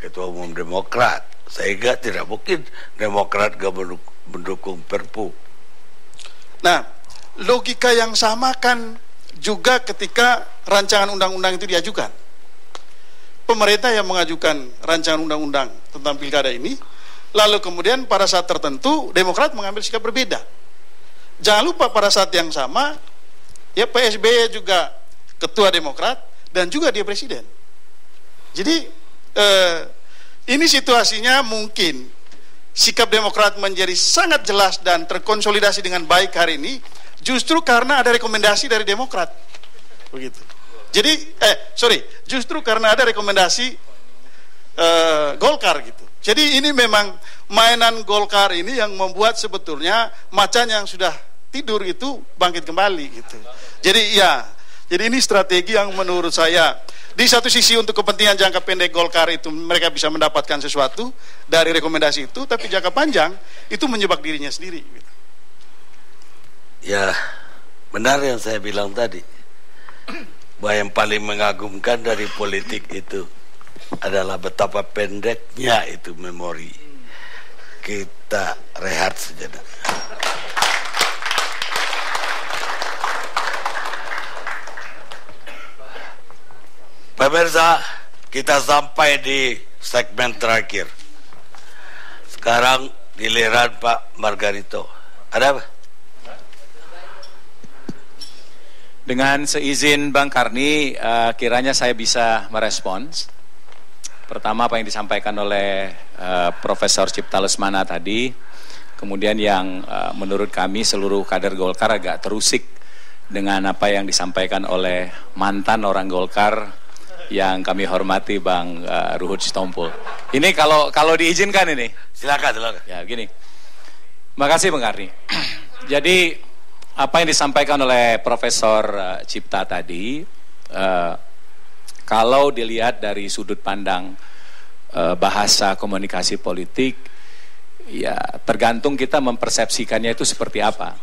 Ketua Umum Demokrat, sehingga tidak mungkin Demokrat gak mendukung Perpu. Nah, logika yang sama kan juga ketika rancangan undang-undang itu diajukan. Pemerintah yang mengajukan rancangan undang-undang tentang pilkada ini, lalu kemudian pada saat tertentu Demokrat mengambil sikap berbeda. Jangan lupa pada saat yang sama ya Pak SBY juga ketua Demokrat dan juga dia presiden. Jadi ini situasinya mungkin sikap Demokrat menjadi sangat jelas dan terkonsolidasi dengan baik hari ini justru karena ada rekomendasi dari Demokrat. Begitu. Jadi justru karena ada rekomendasi Golkar gitu. Jadi ini memang mainan Golkar ini yang membuat sebetulnya macan yang sudah tidur itu bangkit kembali gitu. Jadi ya, Jadi ini strategi yang menurut saya, di satu sisi untuk kepentingan jangka pendek Golkar itu mereka bisa mendapatkan sesuatu dari rekomendasi itu, tapi jangka panjang itu menjebak dirinya sendiri. Ya, benar yang saya bilang tadi, bahwa yang paling mengagumkan dari politik itu adalah betapa pendeknya itu memori. Kita rehat sejenak. Pemirsa, kita sampai di segmen terakhir. Sekarang giliran Pak Margarito. Ada apa? Dengan seizin Bang Karni, kiranya saya bisa merespons. Pertama apa yang disampaikan oleh Profesor Cipta Lesmana tadi, kemudian yang menurut kami seluruh kader Golkar agak terusik dengan apa yang disampaikan oleh mantan orang Golkar yang kami hormati Bang Ruhut Sitompul. Ini kalau diizinkan ini. Silakan. Ya, begini. Makasih Bang Karni. Jadi apa yang disampaikan oleh Profesor Cipta tadi, kalau dilihat dari sudut pandang bahasa komunikasi politik, ya tergantung kita mempersepsikannya itu seperti apa.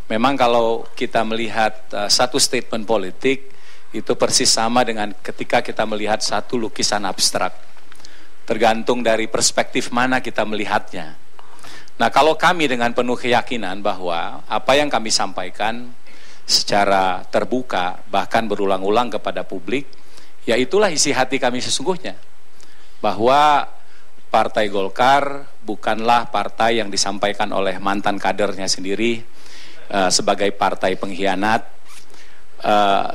Memang kalau kita melihat satu statement politik, itu persis sama dengan ketika kita melihat satu lukisan abstrak. Tergantung dari perspektif mana kita melihatnya. Nah, kalau kami dengan penuh keyakinan bahwa apa yang kami sampaikan secara terbuka, bahkan berulang-ulang kepada publik, ya itulah isi hati kami sesungguhnya. Bahwa Partai Golkar bukanlah partai yang disampaikan oleh mantan kadernya sendiri sebagai partai pengkhianat.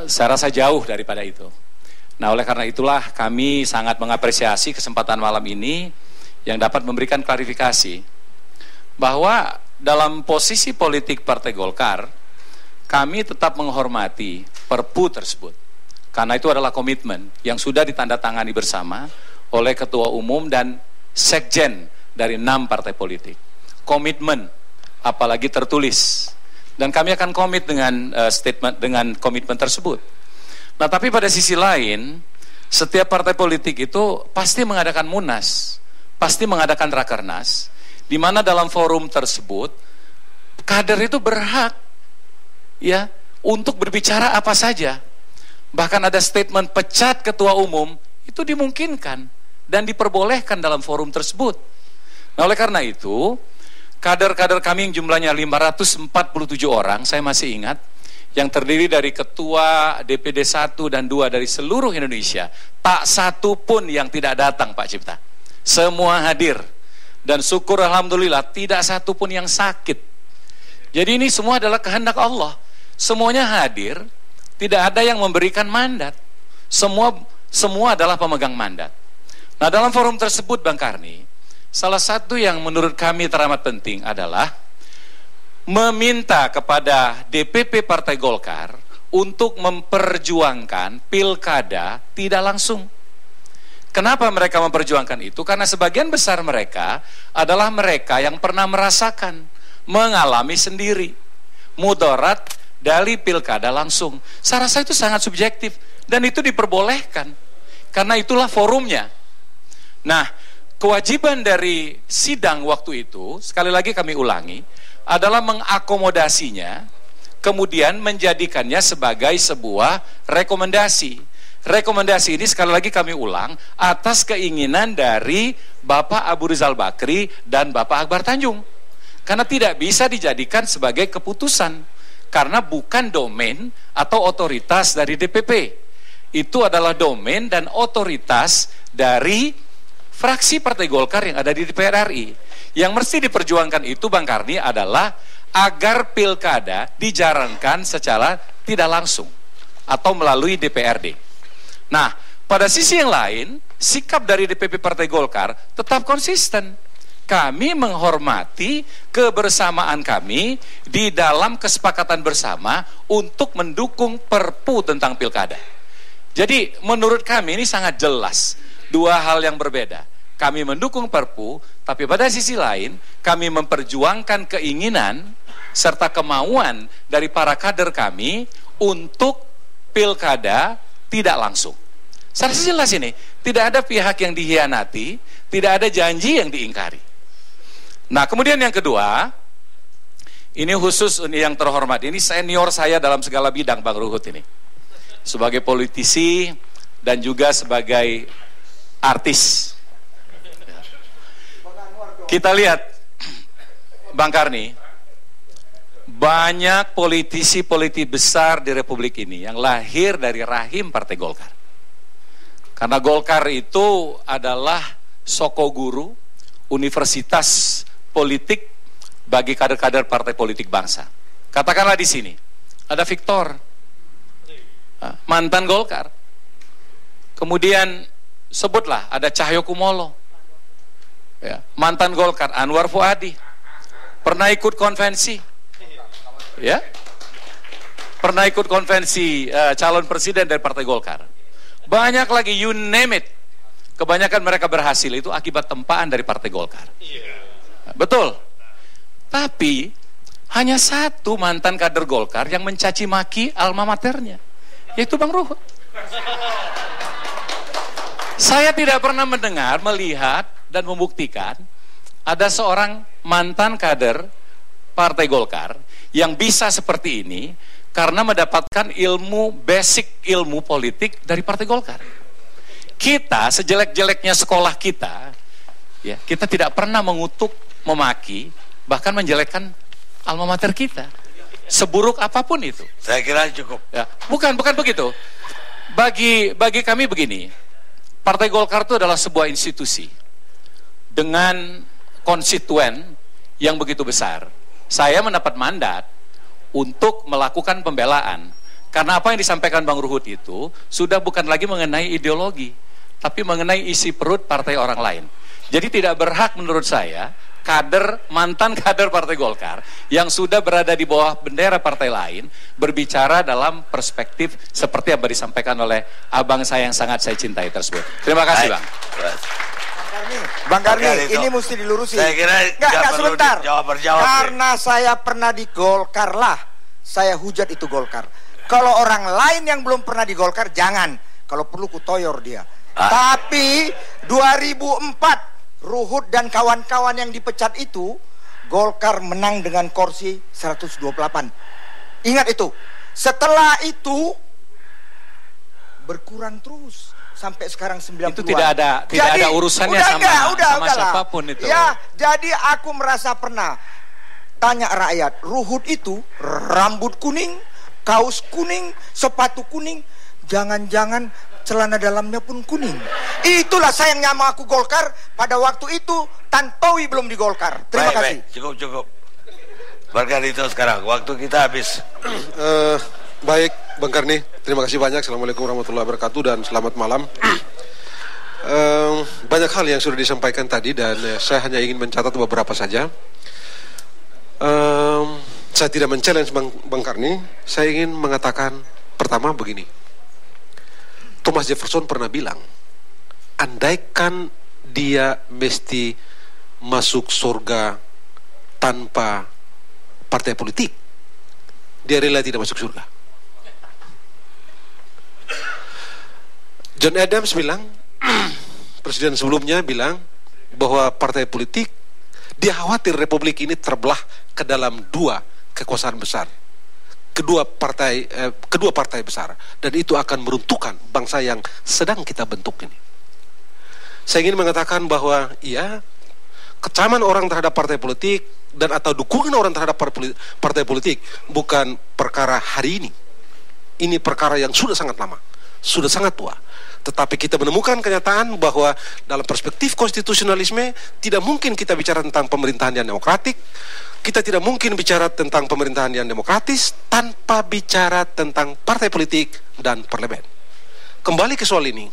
Saya rasa jauh daripada itu. Nah, oleh karena itulah kami sangat mengapresiasi kesempatan malam ini yang dapat memberikan klarifikasi bahwa dalam posisi politik Partai Golkar, kami tetap menghormati Perpu tersebut karena itu adalah komitmen yang sudah ditandatangani bersama oleh Ketua Umum dan Sekjen dari 6 partai politik. Komitmen, apalagi tertulis. Dan kami akan komit dengan statement, dengan komitmen tersebut. Nah, tapi pada sisi lain, setiap partai politik itu pasti mengadakan munas, pasti mengadakan rakernas, di mana dalam forum tersebut kader itu berhak ya untuk berbicara apa saja. Bahkan ada statement pecat ketua umum itu dimungkinkan dan diperbolehkan dalam forum tersebut. Nah, oleh karena itu kader-kader kami yang jumlahnya 547 orang, saya masih ingat, yang terdiri dari ketua DPD 1 dan 2 dari seluruh Indonesia. Tak satu pun yang tidak datang, Pak Cipta. Semua hadir. Dan syukur alhamdulillah tidak satu pun yang sakit. Jadi ini semua adalah kehendak Allah. Semuanya hadir, tidak ada yang memberikan mandat. Semua adalah pemegang mandat. Nah, dalam forum tersebut Bang Karni, salah satu yang menurut kami teramat penting adalah meminta kepada DPP Partai Golkar untuk memperjuangkan pilkada tidak langsung. Kenapa mereka memperjuangkan itu? Karena sebagian besar mereka adalah mereka yang pernah merasakan, mengalami sendiri mudarat dari pilkada langsung. Saya rasa itu sangat subjektif dan itu diperbolehkan karena itulah forumnya. Nah, kewajiban dari sidang waktu itu, sekali lagi kami ulangi, adalah mengakomodasinya, kemudian menjadikannya sebagai sebuah rekomendasi. Rekomendasi ini sekali lagi kami ulang, atas keinginan dari Bapak Abu Rizal Bakri dan Bapak Akbar Tanjung. Karena tidak bisa dijadikan sebagai keputusan, karena bukan domain atau otoritas dari DPP. Itu adalah domain dan otoritas dari fraksi Partai Golkar yang ada di DPR RI. Yang mesti diperjuangkan itu Bang Karni adalah agar pilkada dijalankan secara tidak langsung atau melalui DPRD. Nah, pada sisi yang lain, sikap dari DPP Partai Golkar tetap konsisten. Kami menghormati kebersamaan kami di dalam kesepakatan bersama untuk mendukung Perpu tentang pilkada. Jadi menurut kami ini sangat jelas dua hal yang berbeda. Kami mendukung Perpu, tapi pada sisi lain kami memperjuangkan keinginan serta kemauan dari para kader kami untuk pilkada tidak langsung. Secara jelas ini, tidak ada pihak yang dihianati, tidak ada janji yang diingkari. Nah, kemudian yang kedua, ini khusus yang terhormat, ini senior saya dalam segala bidang, Bang Ruhut ini. Sebagai politisi dan juga sebagai artis. Kita lihat, Bang Karni, banyak politisi-politisi besar di Republik ini yang lahir dari rahim Partai Golkar. Karena Golkar itu adalah sokoguru, universitas politik bagi kader-kader partai politik bangsa. Katakanlah di sini, ada Victor, mantan Golkar. Kemudian sebutlah ada Cahyokumolo, ya, mantan Golkar. Anwar Fuadi, pernah ikut konvensi, ya, pernah ikut konvensi calon presiden dari Partai Golkar. Banyak lagi, you name it. Kebanyakan mereka berhasil itu akibat tempaan dari Partai Golkar. Betul. Tapi hanya satu mantan kader Golkar yang mencaci maki alma maternya, yaitu Bang Ruhut. Saya tidak pernah mendengar, melihat, dan membuktikan ada seorang mantan kader Partai Golkar yang bisa seperti ini karena mendapatkan ilmu, basic ilmu politik dari Partai Golkar. Kita, sejelek-jeleknya sekolah kita, ya, kita tidak pernah mengutuk, memaki, bahkan menjelekkan alma mater kita. Seburuk apapun itu. Saya kira cukup. Ya, bukan begitu. Bagi kami begini, Partai Golkar itu adalah sebuah institusi dengan konstituen yang begitu besar. Saya mendapat mandat untuk melakukan pembelaan. Karena apa yang disampaikan Bang Ruhut itu sudah bukan lagi mengenai ideologi, tapi mengenai isi perut partai orang lain. Jadi tidak berhak menurut saya mantan kader Partai Golkar yang sudah berada di bawah bendera partai lain berbicara dalam perspektif seperti yang disampaikan oleh abang saya yang sangat saya cintai tersebut. Terima kasih, Bang. Bang Karni, ini mesti dilurusin. Saya kira nggak sebentar. Berjawab, karena saya pernah di Golkar lah, saya hujat itu Golkar. Kalau orang lain yang belum pernah di Golkar, jangan. Kalau perlu kutoyor dia. Tapi 2004 Ruhut dan kawan-kawan yang dipecat itu, Golkar menang dengan kursi 128. Ingat itu. Setelah itu berkurang terus sampai sekarang 90-an. Itu tidak ada urusannya sama siapapun itu. Ya, jadi aku merasa pernah tanya rakyat, Ruhut itu rambut kuning, kaos kuning, sepatu kuning, jangan-jangan celana dalamnya pun kuning. Itulah sayangnya sama aku Golkar pada waktu itu. Tantowi belum di Golkar. Terima kasih. Cukup. Bang itu sekarang waktu kita habis. Baik, Bang Karni, terima kasih banyak. Assalamualaikum warahmatullahi wabarakatuh dan selamat malam. Banyak hal yang sudah disampaikan tadi dan saya hanya ingin mencatat beberapa saja. Saya tidak men-challenge Bang Karni. Saya ingin mengatakan pertama begini. Thomas Jefferson pernah bilang, andaikan dia mesti masuk surga tanpa partai politik, dia rela tidak masuk surga. John Adams bilang, presiden sebelumnya bilang bahwa partai politik, dia khawatir republik ini terbelah ke dalam dua kekuasaan besar, kedua partai besar, dan itu akan meruntuhkan bangsa yang sedang kita bentuk ini. Saya ingin mengatakan bahwa iya, kecaman orang terhadap partai politik dan atau dukungan orang terhadap partai politik bukan perkara hari ini. Ini perkara yang sudah sangat lama, sudah sangat tua. Tetapi kita menemukan kenyataan bahwa dalam perspektif konstitusionalisme tidak mungkin kita bicara tentang pemerintahan yang demokratik. Kita tidak mungkin bicara tentang pemerintahan yang demokratis tanpa bicara tentang partai politik dan parlemen. Kembali ke soal ini.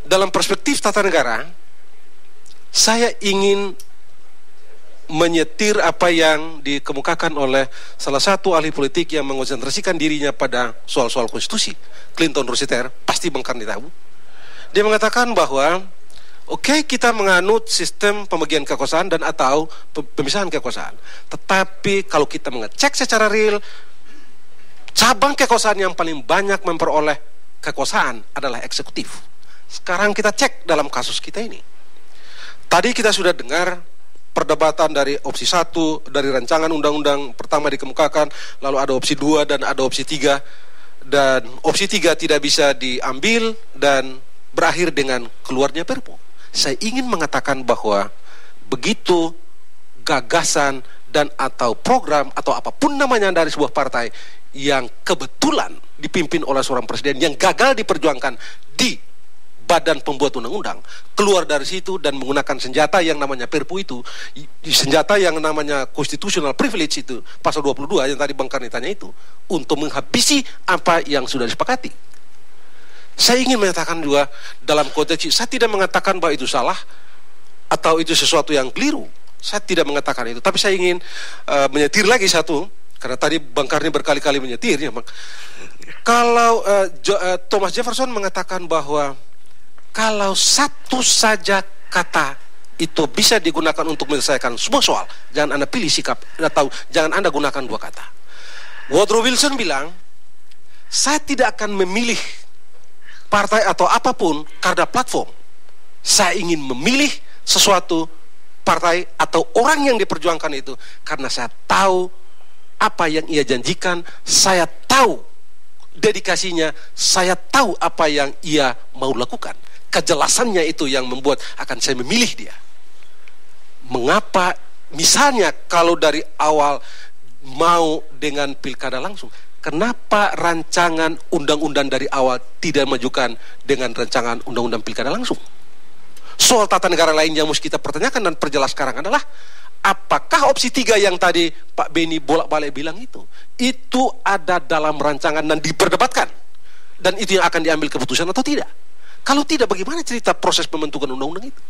Dalam perspektif tata negara, saya ingin menyetir apa yang dikemukakan oleh salah satu ahli politik yang mengonsentrasikan dirinya pada soal-soal konstitusi, Clinton Rossiter, pasti Bang Karni tahu. Dia mengatakan bahwa oke, kita menganut sistem pembagian kekuasaan dan atau pemisahan kekuasaan. Tetapi kalau kita mengecek secara real, cabang kekuasaan yang paling banyak memperoleh kekuasaan adalah eksekutif. Sekarang kita cek dalam kasus kita ini. Tadi kita sudah dengar perdebatan dari opsi 1, dari rancangan undang-undang pertama dikemukakan, lalu ada opsi 2 dan ada opsi 3, dan opsi 3 tidak bisa diambil dan berakhir dengan keluarnya Perpu. Saya ingin mengatakan bahwa begitu gagasan dan atau program atau apapun namanya dari sebuah partai yang kebetulan dipimpin oleh seorang presiden yang gagal diperjuangkan di badan pembuat undang-undang, keluar dari situ dan menggunakan senjata yang namanya Perpu itu, senjata yang namanya constitutional privilege itu, pasal 22 yang tadi Bang Karni tanya itu, untuk menghabisi apa yang sudah disepakati. Saya ingin menyatakan juga dalam konteks, saya tidak mengatakan bahwa itu salah atau itu sesuatu yang keliru. Saya tidak mengatakan itu, tapi saya ingin menyetir lagi satu, karena tadi Bang Karni berkali-kali menyetirnya. Kalau Thomas Jefferson mengatakan bahwa kalau satu saja kata itu bisa digunakan untuk menyelesaikan semua soal, jangan Anda pilih sikap atau jangan Anda gunakan 2 kata. Woodrow Wilson bilang, saya tidak akan memilih partai atau apapun karena platform. Saya ingin memilih sesuatu partai atau orang yang diperjuangkan itu karena saya tahu apa yang ia janjikan, saya tahu dedikasinya, saya tahu apa yang ia mau lakukan. Kejelasannya itu yang membuat akan saya memilih dia. Mengapa misalnya kalau dari awal mau dengan pilkada langsung, kenapa rancangan undang-undang dari awal tidak majukan dengan rancangan undang-undang pilkada langsung? Soal tata negara lain yang mesti kita pertanyakan dan perjelas sekarang adalah, apakah opsi 3 yang tadi Pak Beni bolak-balik bilang itu ada dalam rancangan dan diperdebatkan, dan itu yang akan diambil keputusan atau tidak? Kalau tidak, bagaimana cerita proses pembentukan undang-undang itu?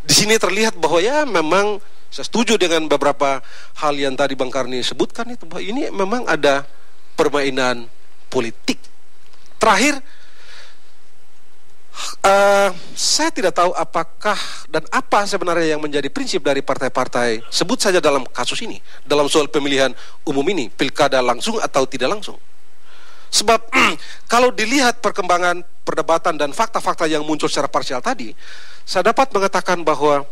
Di sini terlihat bahwa ya memang saya setuju dengan beberapa hal yang tadi Bang Karni sebutkan itu, bahwa ini memang ada permainan politik. Terakhir, saya tidak tahu apakah dan apa sebenarnya yang menjadi prinsip dari partai-partai, sebut saja dalam kasus ini, dalam soal pemilihan umum ini, pilkada langsung atau tidak langsung. Sebab kalau dilihat perkembangan perdebatan dan fakta-fakta yang muncul secara parsial tadi, saya dapat mengatakan bahwa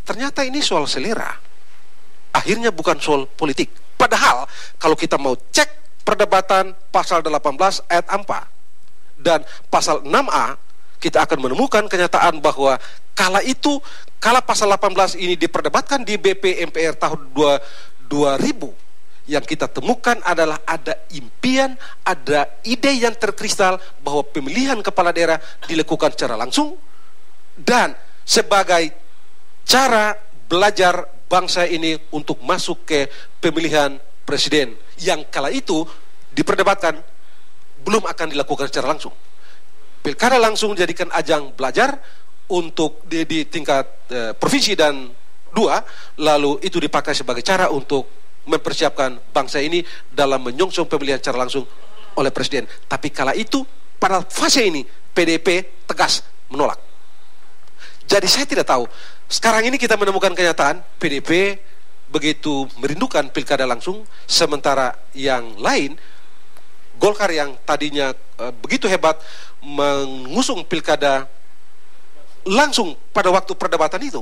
ternyata ini soal selera. Akhirnya bukan soal politik. Padahal kalau kita mau cek perdebatan pasal 18 ayat 4 dan pasal 6A, kita akan menemukan kenyataan bahwa kala pasal 18 ini diperdebatkan di BP MPR tahun 2000, yang kita temukan adalah ada impian, ada ide yang terkristal bahwa pemilihan kepala daerah dilakukan secara langsung, dan sebagai cara belajar bangsa ini untuk masuk ke pemilihan presiden yang kala itu diperdebatkan belum akan dilakukan secara langsung. Pilkada langsung jadikan ajang belajar untuk di tingkat provinsi dan 2, lalu itu dipakai sebagai cara untuk mempersiapkan bangsa ini dalam menyongsong pemilihan secara langsung oleh presiden. Tapi kala itu pada fase ini PDIP tegas menolak. Jadi saya tidak tahu. Sekarang ini kita menemukan kenyataan PDIP begitu merindukan pilkada langsung, sementara yang lain, Golkar yang tadinya begitu hebat mengusung pilkada langsung pada waktu perdebatan itu,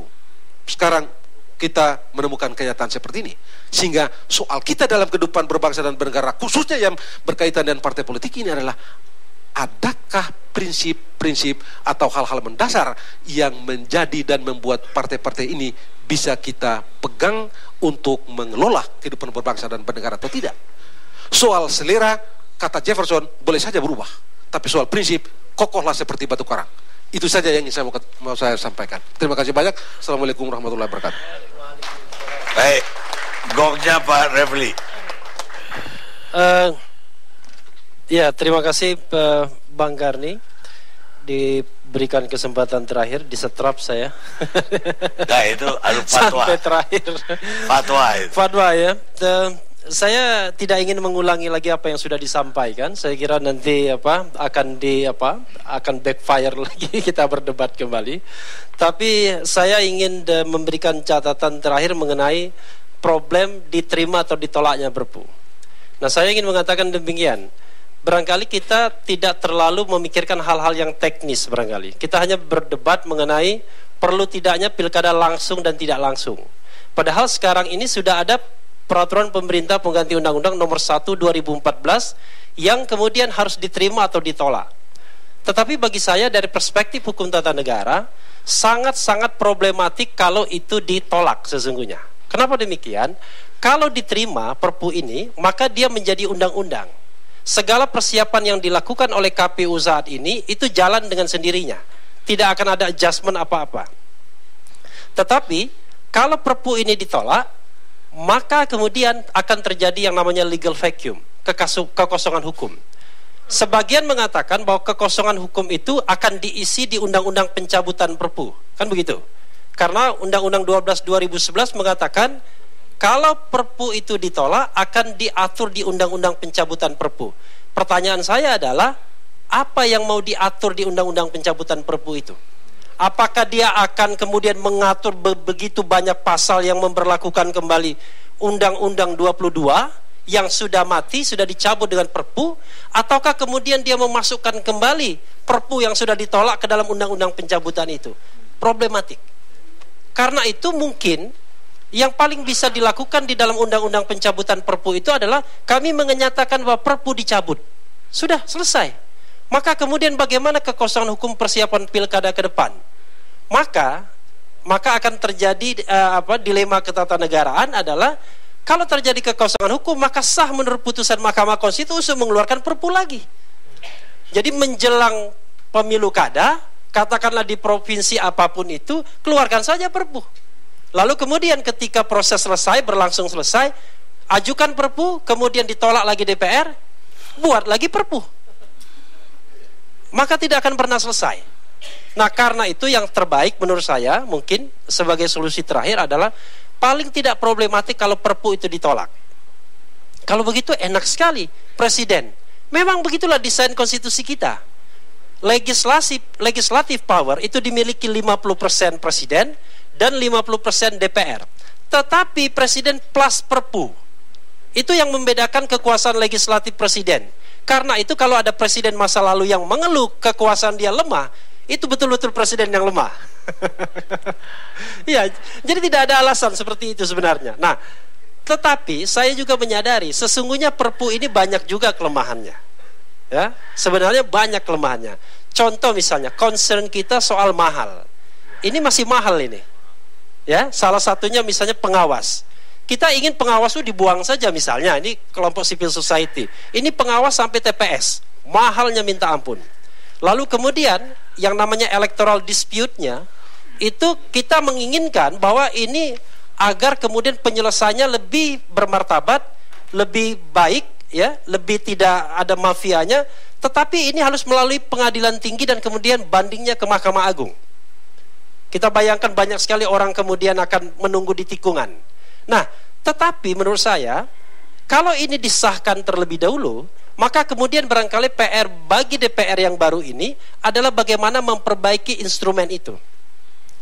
sekarang kita menemukan kenyataan seperti ini. Sehingga soal kita dalam kehidupan berbangsa dan bernegara, khususnya yang berkaitan dengan partai politik ini adalah, adakah prinsip-prinsip atau hal-hal mendasar yang menjadi dan membuat partai-partai ini bisa kita pegang untuk mengelola kehidupan berbangsa dan bernegara atau tidak? Soal selera, kata Jefferson, boleh saja berubah, tapi soal prinsip, kokohlah seperti batu karang. Itu saja yang mau saya sampaikan. Terima kasih banyak. Assalamualaikum warahmatullahi wabarakatuh. Baik, gongnya Pak Refli. Ya, terima kasih Bang Karni, diberikan kesempatan terakhir, disetrap saya. Nah itu fatwa. Sampai terakhir. Fatwa ya. Saya tidak ingin mengulangi lagi apa yang sudah disampaikan. Saya kira nanti akan backfire lagi kita berdebat kembali. Tapi saya ingin memberikan catatan terakhir mengenai problem diterima atau ditolaknya Perpu. Nah, saya ingin mengatakan demikian. Barangkali kita tidak terlalu memikirkan hal-hal yang teknis barangkali. Kita hanya berdebat mengenai perlu tidaknya pilkada langsung dan tidak langsung. Padahal sekarang ini sudah ada peraturan pemerintah pengganti Undang-Undang nomor 1 2014 yang kemudian harus diterima atau ditolak. Tetapi bagi saya dari perspektif hukum tata negara sangat-sangat problematik kalau itu ditolak sesungguhnya. Kenapa demikian? Kalau diterima Perpu ini, maka dia menjadi undang-undang. Segala persiapan yang dilakukan oleh KPU saat ini itu jalan dengan sendirinya. Tidak akan ada adjustment apa-apa. Tetapi kalau Perpu ini ditolak, maka kemudian akan terjadi yang namanya legal vacuum, kekosongan hukum. Sebagian mengatakan bahwa kekosongan hukum itu akan diisi di Undang-Undang Pencabutan Perpu. Kan begitu? Karena Undang-Undang 12 2011 mengatakan kalau Perpu itu ditolak akan diatur di Undang-Undang Pencabutan Perpu. Pertanyaan saya adalah apa yang mau diatur di Undang-Undang Pencabutan Perpu itu? Apakah dia akan kemudian mengatur begitu banyak pasal yang memberlakukan kembali Undang-Undang 22 yang sudah mati, sudah dicabut dengan Perpu, ataukah kemudian dia memasukkan kembali Perpu yang sudah ditolak ke dalam Undang-Undang Pencabutan itu? Problematik. Karena itu mungkin yang paling bisa dilakukan di dalam Undang-Undang Pencabutan Perpu itu adalah kami menyatakan bahwa Perpu dicabut. Sudah selesai. Maka kemudian bagaimana kekosongan hukum persiapan pilkada ke depan? Maka akan terjadi dilema ketatanegaraan adalah kalau terjadi kekosongan hukum maka sah menurut putusan Mahkamah Konstitusi mengeluarkan Perpu lagi. Jadi menjelang pemilu kada, katakanlah di provinsi apapun itu, keluarkan saja Perpu. Lalu kemudian ketika proses selesai, berlangsung selesai, ajukan Perpu, kemudian ditolak lagi DPR, buat lagi Perpu. Maka tidak akan pernah selesai. Nah, karena itu yang terbaik menurut saya mungkin sebagai solusi terakhir adalah paling tidak problematik kalau Perpu itu ditolak. Kalau begitu enak sekali Presiden. Memang begitulah desain konstitusi kita. Legislative power itu dimiliki 50% Presiden dan 50% DPR. Tetapi Presiden plus Perpu. Itu yang membedakan kekuasaan legislatif Presiden. Karena itu kalau ada presiden masa lalu yang mengeluh kekuasaan dia lemah, itu betul-betul presiden yang lemah. Ya, jadi tidak ada alasan seperti itu sebenarnya. Nah, tetapi saya juga menyadari sesungguhnya Perpu ini banyak juga kelemahannya. Ya, sebenarnya banyak kelemahannya. Contoh misalnya concern kita soal mahal. Ini masih mahal ini. Ya, salah satunya misalnya pengawas. Kita ingin pengawas itu dibuang saja misalnya, ini kelompok civil society. Ini pengawas sampai TPS, mahalnya minta ampun. Lalu kemudian yang namanya electoral dispute-nya, itu kita menginginkan bahwa ini agar kemudian penyelesaiannya lebih bermartabat, lebih baik, ya, lebih tidak ada mafianya, tetapi ini harus melalui pengadilan tinggi dan kemudian bandingnya ke Mahkamah Agung. Kita bayangkan banyak sekali orang kemudian akan menunggu di tikungan. Nah, tetapi menurut saya, kalau ini disahkan terlebih dahulu, maka kemudian barangkali PR bagi DPR yang baru ini adalah bagaimana memperbaiki instrumen itu.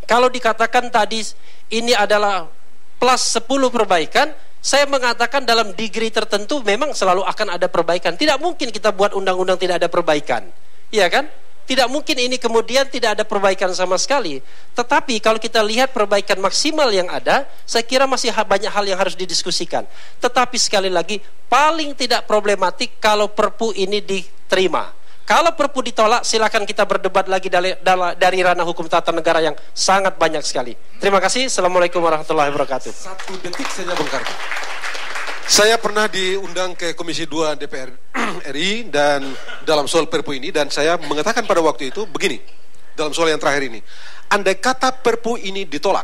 Kalau dikatakan tadi ini adalah plus 10 perbaikan, saya mengatakan dalam degree tertentu memang selalu akan ada perbaikan. Tidak mungkin kita buat undang-undang tidak ada perbaikan. Iya kan? Tidak mungkin ini kemudian tidak ada perbaikan sama sekali. Tetapi kalau kita lihat perbaikan maksimal yang ada, saya kira masih banyak hal yang harus didiskusikan. Tetapi sekali lagi, paling tidak problematik kalau Perpu ini diterima. Kalau Perpu ditolak, silakan kita berdebat lagi dari ranah hukum tata negara yang sangat banyak sekali. Terima kasih. Assalamualaikum warahmatullahi wabarakatuh. 1 detik saja Bung Karno. Saya pernah diundang ke Komisi 2 DPR RI dan dalam soal Perpu ini, dan saya mengatakan pada waktu itu begini, dalam soal yang terakhir ini, andai kata Perpu ini ditolak,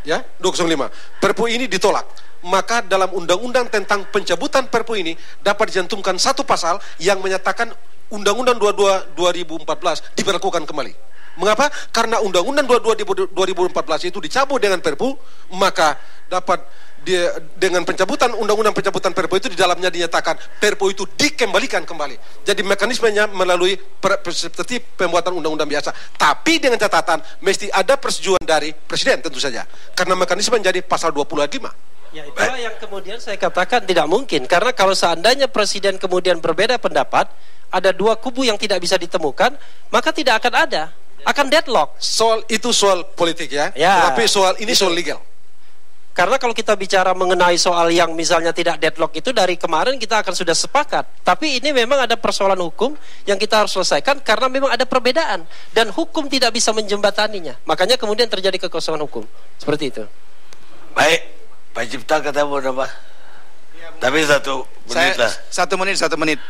ya 205, Perpu ini ditolak, maka dalam undang-undang tentang pencabutan Perpu ini dapat dicantumkan satu pasal yang menyatakan Undang-Undang 22 2014 diberlakukan kembali. Mengapa? Karena Undang-Undang 22 2014 itu dicabut dengan Perpu, maka dapat dengan pencabutan Undang-Undang pencabutan Perpu itu di dalamnya dinyatakan Perpu itu dikembalikan kembali. Jadi mekanismenya melalui seperti pembuatan undang-undang biasa. Tapi dengan catatan mesti ada persetujuan dari Presiden tentu saja. Karena mekanisme menjadi pasal 25. Ya, itulah yang kemudian saya katakan tidak mungkin, karena kalau seandainya presiden kemudian berbeda pendapat, ada dua kubu yang tidak bisa ditemukan, maka tidak akan ada, akan deadlock. Itu soal politik ya, tapi ini soal legal. Karena kalau kita bicara mengenai soal yang misalnya tidak deadlock itu dari kemarin kita akan sudah sepakat. Tapi ini memang ada persoalan hukum yang kita harus selesaikan karena memang ada perbedaan dan hukum tidak bisa menjembataninya. Makanya kemudian terjadi kekosongan hukum. Seperti itu. Baik. Pak Cipta kata mau apa? Tapi 1 menit lah. 1 menit.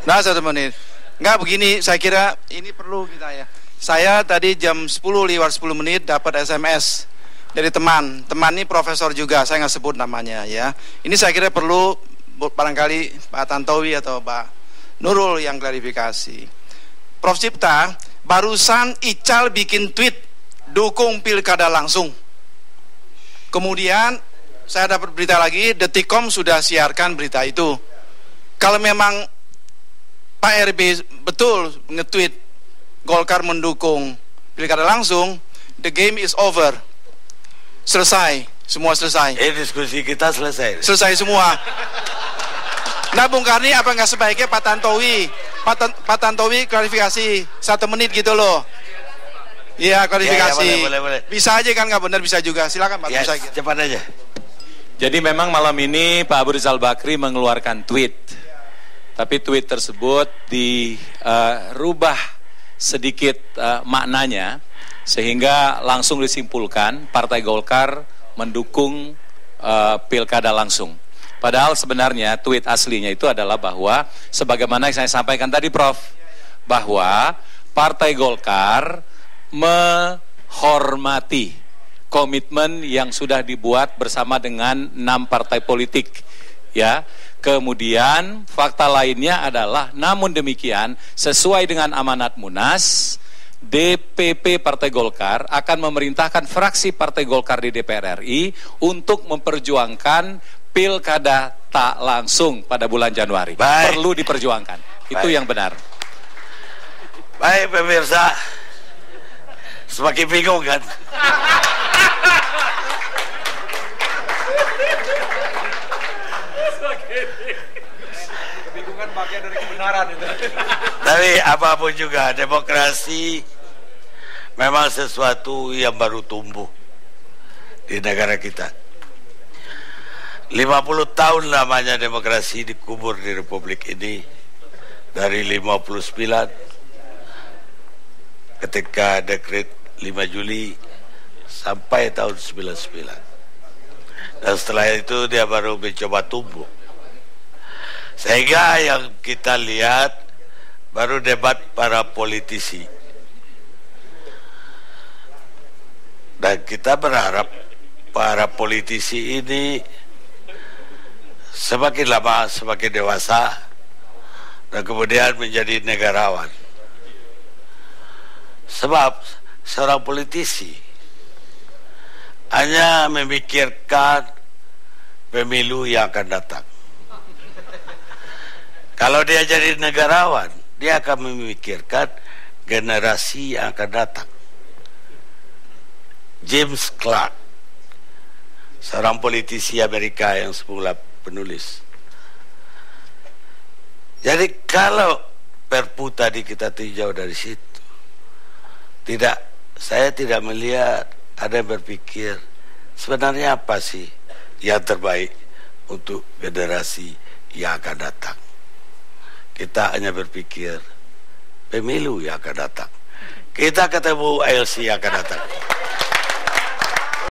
Nah, 1 menit. Enggak, begini, saya kira ini perlu kita ya. Saya tadi jam 10 lewat 10 menit dapat SMS dari teman ini profesor juga, saya nggak sebut namanya ya. Ini saya kira perlu barangkali Pak Tantowi atau Pak Nurul yang klarifikasi. Prof Cipta, barusan Ical bikin tweet dukung pilkada langsung. Kemudian saya dapat berita lagi, Detikcom sudah siarkan berita itu. Kalau memang Pak RB betul nge-tweet Golkar mendukung pilkada langsung, the game is over. Selesai, semua selesai. Diskusi kita selesai. Selesai semua. Nah, Bung Karni, apa nggak sebaiknya Pak Tantowi klarifikasi 1 menit gitu loh? Iya, klarifikasi. Ya, boleh. Bisa aja kan, nggak benar bisa juga. Silakan Pak. Ya, cepat aja. Jadi memang malam ini Pak Abu Rizal Bakri mengeluarkan tweet. Tapi tweet tersebut dirubah sedikit maknanya sehingga langsung disimpulkan Partai Golkar mendukung pilkada langsung. Padahal sebenarnya tweet aslinya itu adalah bahwa sebagaimana yang saya sampaikan tadi Prof, bahwa Partai Golkar menghormati komitmen yang sudah dibuat bersama dengan 6 partai politik ya. Kemudian fakta lainnya adalah namun demikian sesuai dengan amanat Munas, DPP Partai Golkar akan memerintahkan fraksi Partai Golkar di DPR RI untuk memperjuangkan pilkada tak langsung pada bulan Januari. Perlu diperjuangkan. Itu yang benar. Baik pemirsa, semakin bingung kan? Kebingungan bagian dari kebenaran itu. Tapi apapun juga, demokrasi memang sesuatu yang baru tumbuh di negara kita. 50 tahun lamanya demokrasi dikubur di Republik ini, dari 59 ketika dekret 5 Juli sampai tahun 99. Dan setelah itu dia baru mencoba tumbuh. Sehingga yang kita lihat baru debat para politisi. Dan kita berharap para politisi ini semakin lama semakin dewasa dan kemudian menjadi negarawan. Sebab seorang politisi hanya memikirkan pemilu yang akan datang. Kalau dia jadi negarawan, dia akan memikirkan generasi yang akan datang. James Clark, seorang politisi Amerika yang semula penulis. Jadi kalau Perpu tadi kita tinjau dari situ, saya tidak melihat ada yang berpikir sebenarnya apa sih yang terbaik untuk generasi yang akan datang. Kita hanya berpikir pemilu yang akan datang. Kita ketemu ALC yang akan datang.